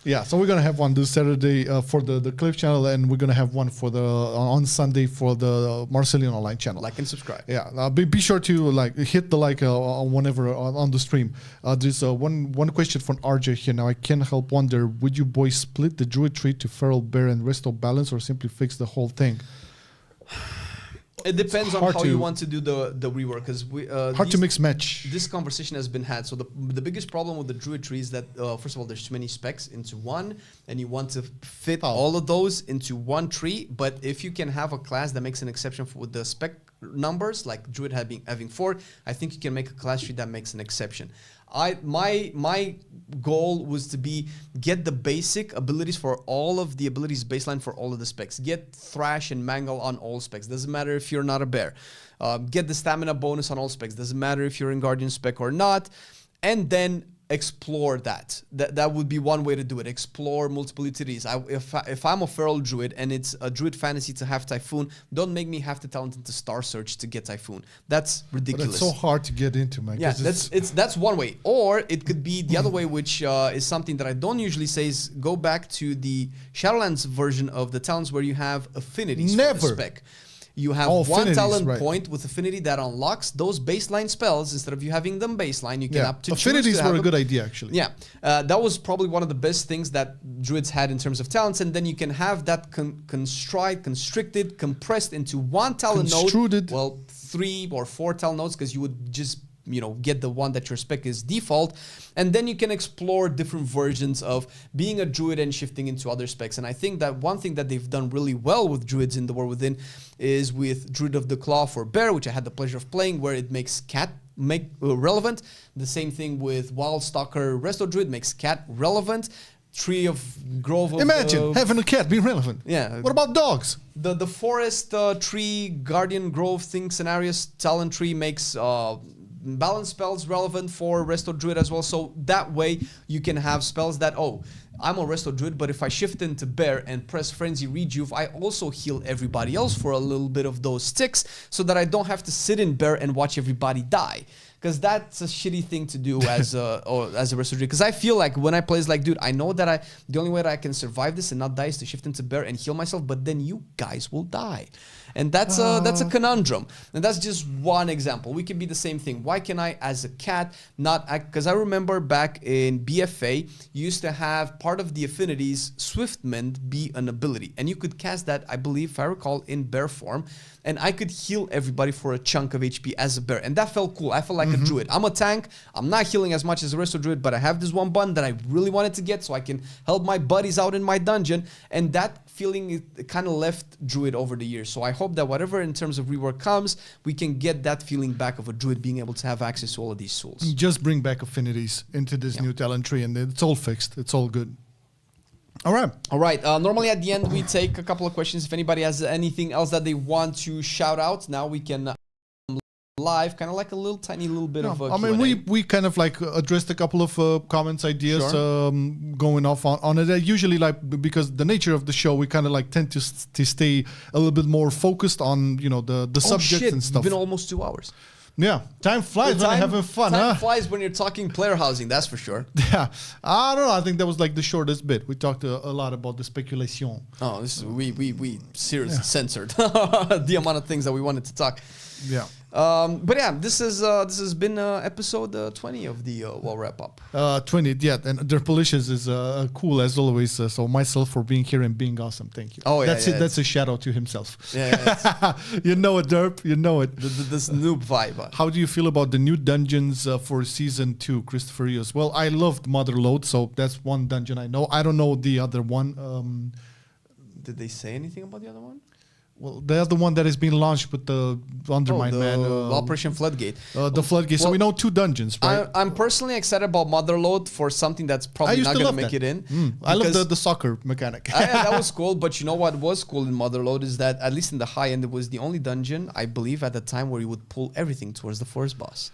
Yeah, so we're going to have one this Saturday for the Cliff channel, and we're going to have one for on Sunday for the Marcelian Online channel. Like and subscribe. Yeah, be sure to hit the whenever on the stream. There's one question from RJ here. Now I can't help wonder: would you boys split the druid tree to feral bear and restore balance, or simply fix the whole thing? It depends on how you want to do the rework, because hard to mix match. This conversation has been had. So the biggest problem with the druid tree is that first of all, there's too many specs into one, and you want to fit all of those into one tree. But if you can have a class that makes an exception for the spec numbers, like druid having 4, I think you can make a class tree that makes an exception. My goal was to get the basic abilities for all of the abilities baseline for all of the specs. Get Thrash and Mangle on all specs. Doesn't matter if you're not a bear. Get the stamina bonus on all specs. Doesn't matter if you're in Guardian spec or not. And then explore that. That would be one way to do it. Explore multiple utilities. If I'm a feral druid and it's a druid fantasy to have Typhoon, don't make me have to talent into Star Search to get Typhoon. That's ridiculous. But it's so hard to get into, man. Yeah, that's one way. Or it could be the other way, which is something that I don't usually say, is go back to the Shadowlands version of the talents where you have affinities for the spec. you have one talent right. point with affinity that unlocks those baseline spells. Instead of you having them baseline, you can up to affinities were a good idea, actually. Yeah, that was probably one of the best things that druids had in terms of talents, and then you can have that constricted, compressed into one talent node. Well, 3 or 4 talent nodes, because you would just get the one that your spec is default, and then you can explore different versions of being a druid and shifting into other specs. And I think that one thing that they've done really well with druids in the War Within is with Druid of the Claw for Bear, which I had the pleasure of playing, where it makes cat relevant. The same thing with Wild Stalker Resto Druid makes cat relevant. Tree of Grove of Imagine having a cat be relevant. Yeah. What about dogs? The forest tree guardian grove thing scenarios talent tree makes balance spells relevant for Resto Druid as well. So that way you can have spells that, I'm a Resto Druid, but if I shift into Bear and press Frenzy Rejuve, I also heal everybody else for a little bit of those sticks, so that I don't have to sit in Bear and watch everybody die. Because that's a shitty thing to do as a Resto Druid. Because I feel like when I play, it's like, dude, I know that the only way that I can survive this and not die is to shift into Bear and heal myself, but then you guys will die. And that's a conundrum. And that's just one example. We can be the same thing. Why can I, as a cat, not act? Because I remember back in BFA, you used to have part of the affinities, Swiftmend, be an ability. And you could cast that, I believe, if I recall, in Bear form. And I could heal everybody for a chunk of HP as a Bear. And that felt cool. I felt like a druid. I'm a tank. I'm not healing as much as the rest of druid, but I have this one button that I really wanted to get so I can help my buddies out in my dungeon. And that feeling, it kind of left druid over the years. So I hope that whatever in terms of rework comes, we can get that feeling back of a druid being able to have access to all of these tools. Just bring back affinities into this new talent tree, and it's all fixed. It's all good. All right. Normally at the end, we take a couple of questions. If anybody has anything else that they want to shout out, now we can live, kind of like a tiny little bit of a Q&A. We kind of like addressed a couple of comments, ideas, going off on it. Usually, like, because the nature of the show, we kind of like tend to stay a little bit more focused on, the subjects and stuff. It's been almost 2 hours. Yeah, time flies when you're having fun. Time flies when you're talking player housing, that's for sure. Yeah, I don't know. I think that was like the shortest bit. We talked a lot about the speculation. Oh, we seriously censored the amount of things that we wanted to talk. Yeah. But yeah, this has been episode 20 of the WoW wrap up. 20, yeah, and their Policious is cool as always. So myself for being here and being awesome. Thank you. Oh yeah, that's it. That's a shout out to himself. Yeah, you know it, Derp. You know it. This noob vibe. How do you feel about the new dungeons for season 2, Christopher Rios? Well, I loved Motherlode, so that's one dungeon I know. I don't know the other one. Did they say anything about the other one? Well, the other one that is being launched with the Undermine, man. Operation Floodgate. The Floodgate. So we know 2 dungeons, right? I'm personally excited about Motherlode for something that's probably not going to make it in. I love the soccer mechanic. That was cool, but you know what was cool in Motherlode is that, at least in the high end, it was the only dungeon, I believe, at the time where you would pull everything towards the forest boss.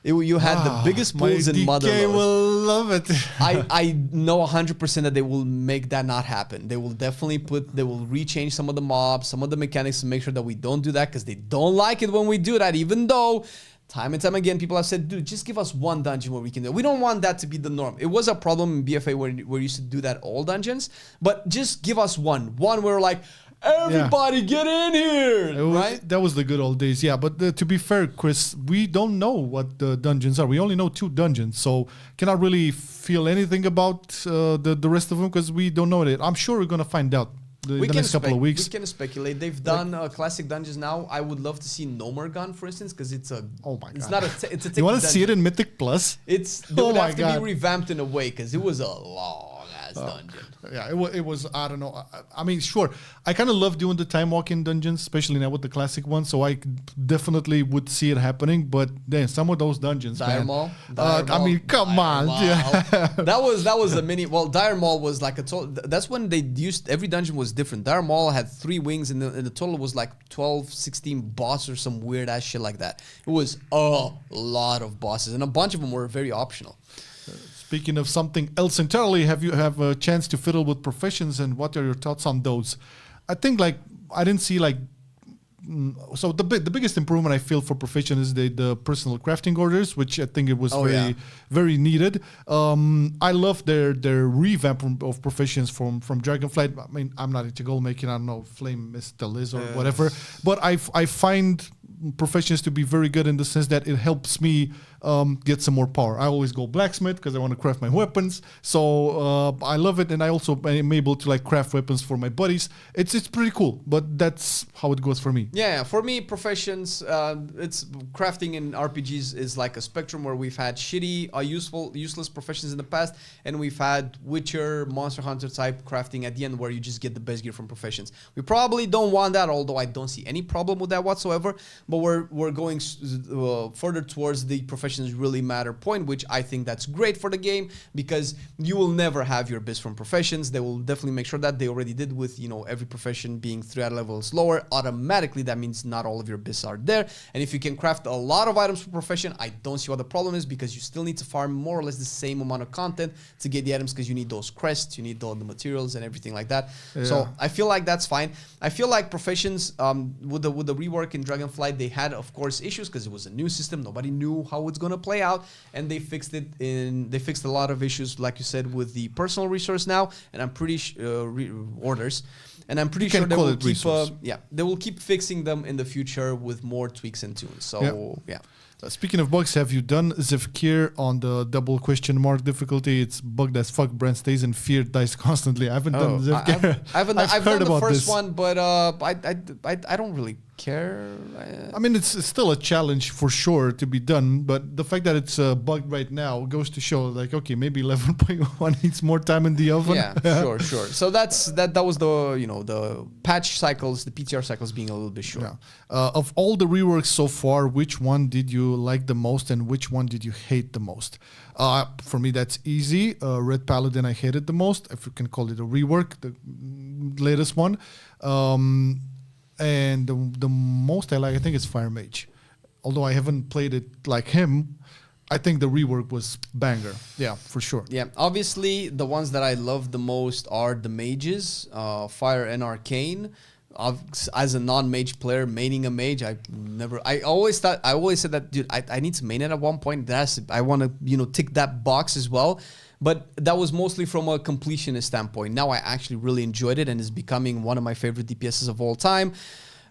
You had the biggest pulls in Motherlode. DK will love it. I know 100% that they will make that not happen. They will definitely they will rechange some of the mobs, some of the mechanics to make sure that we don't do that, because they don't like it when we do that, even though time and time again people have said, dude, just give us one dungeon where we can do it. We don't want that to be the norm. It was a problem in BFA where we used to do that all dungeons, but just give us one where we're like, everybody get in here, right? That was the good old days, yeah. But to be fair, Chris, we don't know what the dungeons are. We only know 2 dungeons, so cannot really feel anything about the rest of them because we don't know it. I'm sure we're gonna find out the next couple of weeks. We can speculate. They've done classic dungeons now. I would love to see Nomergun, for instance, because it's a. Oh my god! It's not a. It's a. You want to see it in Mythic Plus? They would have to be revamped in a way because it was a long ass dungeon. Yeah, it was. I don't know. I mean, sure. I kind of love doing the time walking dungeons, especially now with the classic one. So I definitely would see it happening. But then some of those dungeons, Dire Maul. I mean, come on. Yeah. that was a mini. Well, Dire Maul was like a total. That's when they used every dungeon was different. Dire Maul had 3 wings, and the total was like 12, 16 bosses or some weird ass shit like that. It was a lot of bosses, and a bunch of them were very optional. Speaking of something else entirely, have you have a chance to fiddle with professions, and what are your thoughts on those? I think I didn't see so the biggest improvement I feel for Profession is the personal crafting orders, which I think it was very needed. I love their revamp of Professions from Dragonflight. I mean, I'm not into gold making. I don't know, Flame is the Liz or whatever, but I find Professions to be very good in the sense that it helps me get some more power. I always go blacksmith because I want to craft my weapons. So I love it, and I also am able to like craft weapons for my buddies. It's pretty cool, but that's how it goes for me. Yeah, for me, Professions, it's crafting in RPGs is like a spectrum where we've had shitty, useless Professions in the past, and we've had Witcher, Monster Hunter type crafting at the end where you just get the best gear from Professions. We probably don't want that, although I don't see any problem with that whatsoever. But we're going further towards the Professions really matter point, which I think that's great for the game because you will never have your bis from Professions. They will definitely make sure that they already did with, you know, every profession being 3 levels lower. Automatically, that means not all of your bis are there. And if you can craft a lot of items for Profession, I don't see what the problem is because you still need to farm more or less the same amount of content to get the items because you need those crests, you need all the materials and everything like that. Yeah. So I feel like that's fine. I feel like Professions, with the rework in Dragonflight, they had, of course, issues because it was a new system. Nobody knew how it's going to play out, and they fixed it they fixed a lot of issues, like you said, with the personal resource now, and I'm pretty orders, and I'm pretty sure they will keep they will keep fixing them in the future with more tweaks and tunes. So yeah. Speaking of bugs, have you done Zevkir on the double question mark difficulty? It's bugged as fuck. Brand stays in fear, dies constantly. I haven't done Zevkir. I've done the first one, but I don't really care. I mean, it's still a challenge for sure to be done, but the fact that it's bugged right now goes to show, like, okay, maybe 11.1 needs more time in the oven. Yeah, sure. So that was the, you know, the patch cycles, the PTR cycles being a little bit short. Yeah. Of all the reworks so far, which one did you like the most, and which one did you hate the most? For me, that's easy. Red Paladin I hated the most, if you can call it a rework, the latest one. And the most I like, I think, is Fire Mage. Although I haven't played it like him, I think the rework was banger. Yeah, for sure. Yeah, obviously the ones that I love the most are the mages, Fire and Arcane. As a non-mage player, maining a mage, I always said that, dude, I need to main it at one point. I want to, you know, tick that box as well. But that was mostly from a completionist standpoint. Now I actually really enjoyed it and is becoming one of my favorite DPSs of all time.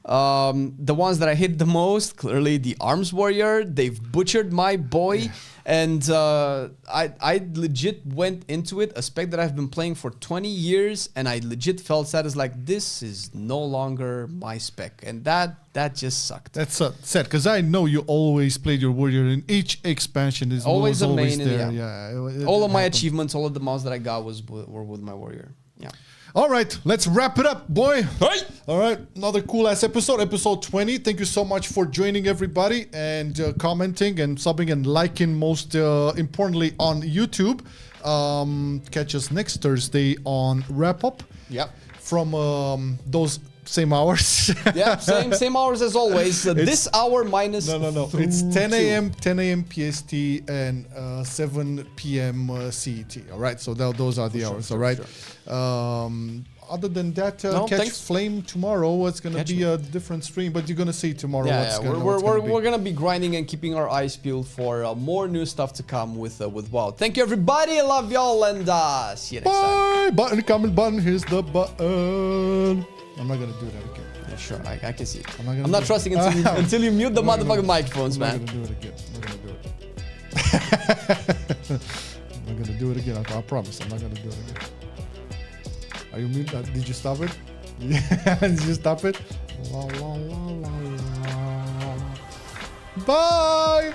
The ones that I hate the most, clearly the Arms Warrior. They've butchered my boy. And I legit went into it, a spec that I've been playing for 20 years, and I legit felt sad as like, this is no longer my spec. And that just sucked. That's sad, because I know you always played your warrior in each expansion. Is always a main. There. All of my achievements, all of the mods that I got were with my warrior. Yeah. All right, let's wrap it up, boy. Hey! All right, another cool ass episode 20. Thank you so much for joining, everybody, and commenting and subbing and liking, most importantly on YouTube. Catch us next Thursday on Wrap Up. Yep. From those same hours. Yeah, same hours as always. This hour minus. No. It's 10 a.m. PST and 7 p.m. CET. All right, so those are the hours. All right. Sure. Other than that, catch Flame tomorrow. It's gonna be a different stream, but you're gonna see tomorrow. We're gonna be grinding and keeping our eyes peeled for more new stuff to come with WoW. Thank you, everybody. I love y'all, and see you next time. Button, comment button. Here's the button. I'm not gonna do that again. Yeah, sure, I can see it. I'm not trusting until you mute the motherfucking microphones, man. I'm not gonna do it again. I'm not gonna do it again. I promise. I'm not gonna do it again. Are you mute? Did you stop it? Did you stop it? La, la, la, la, la. Bye.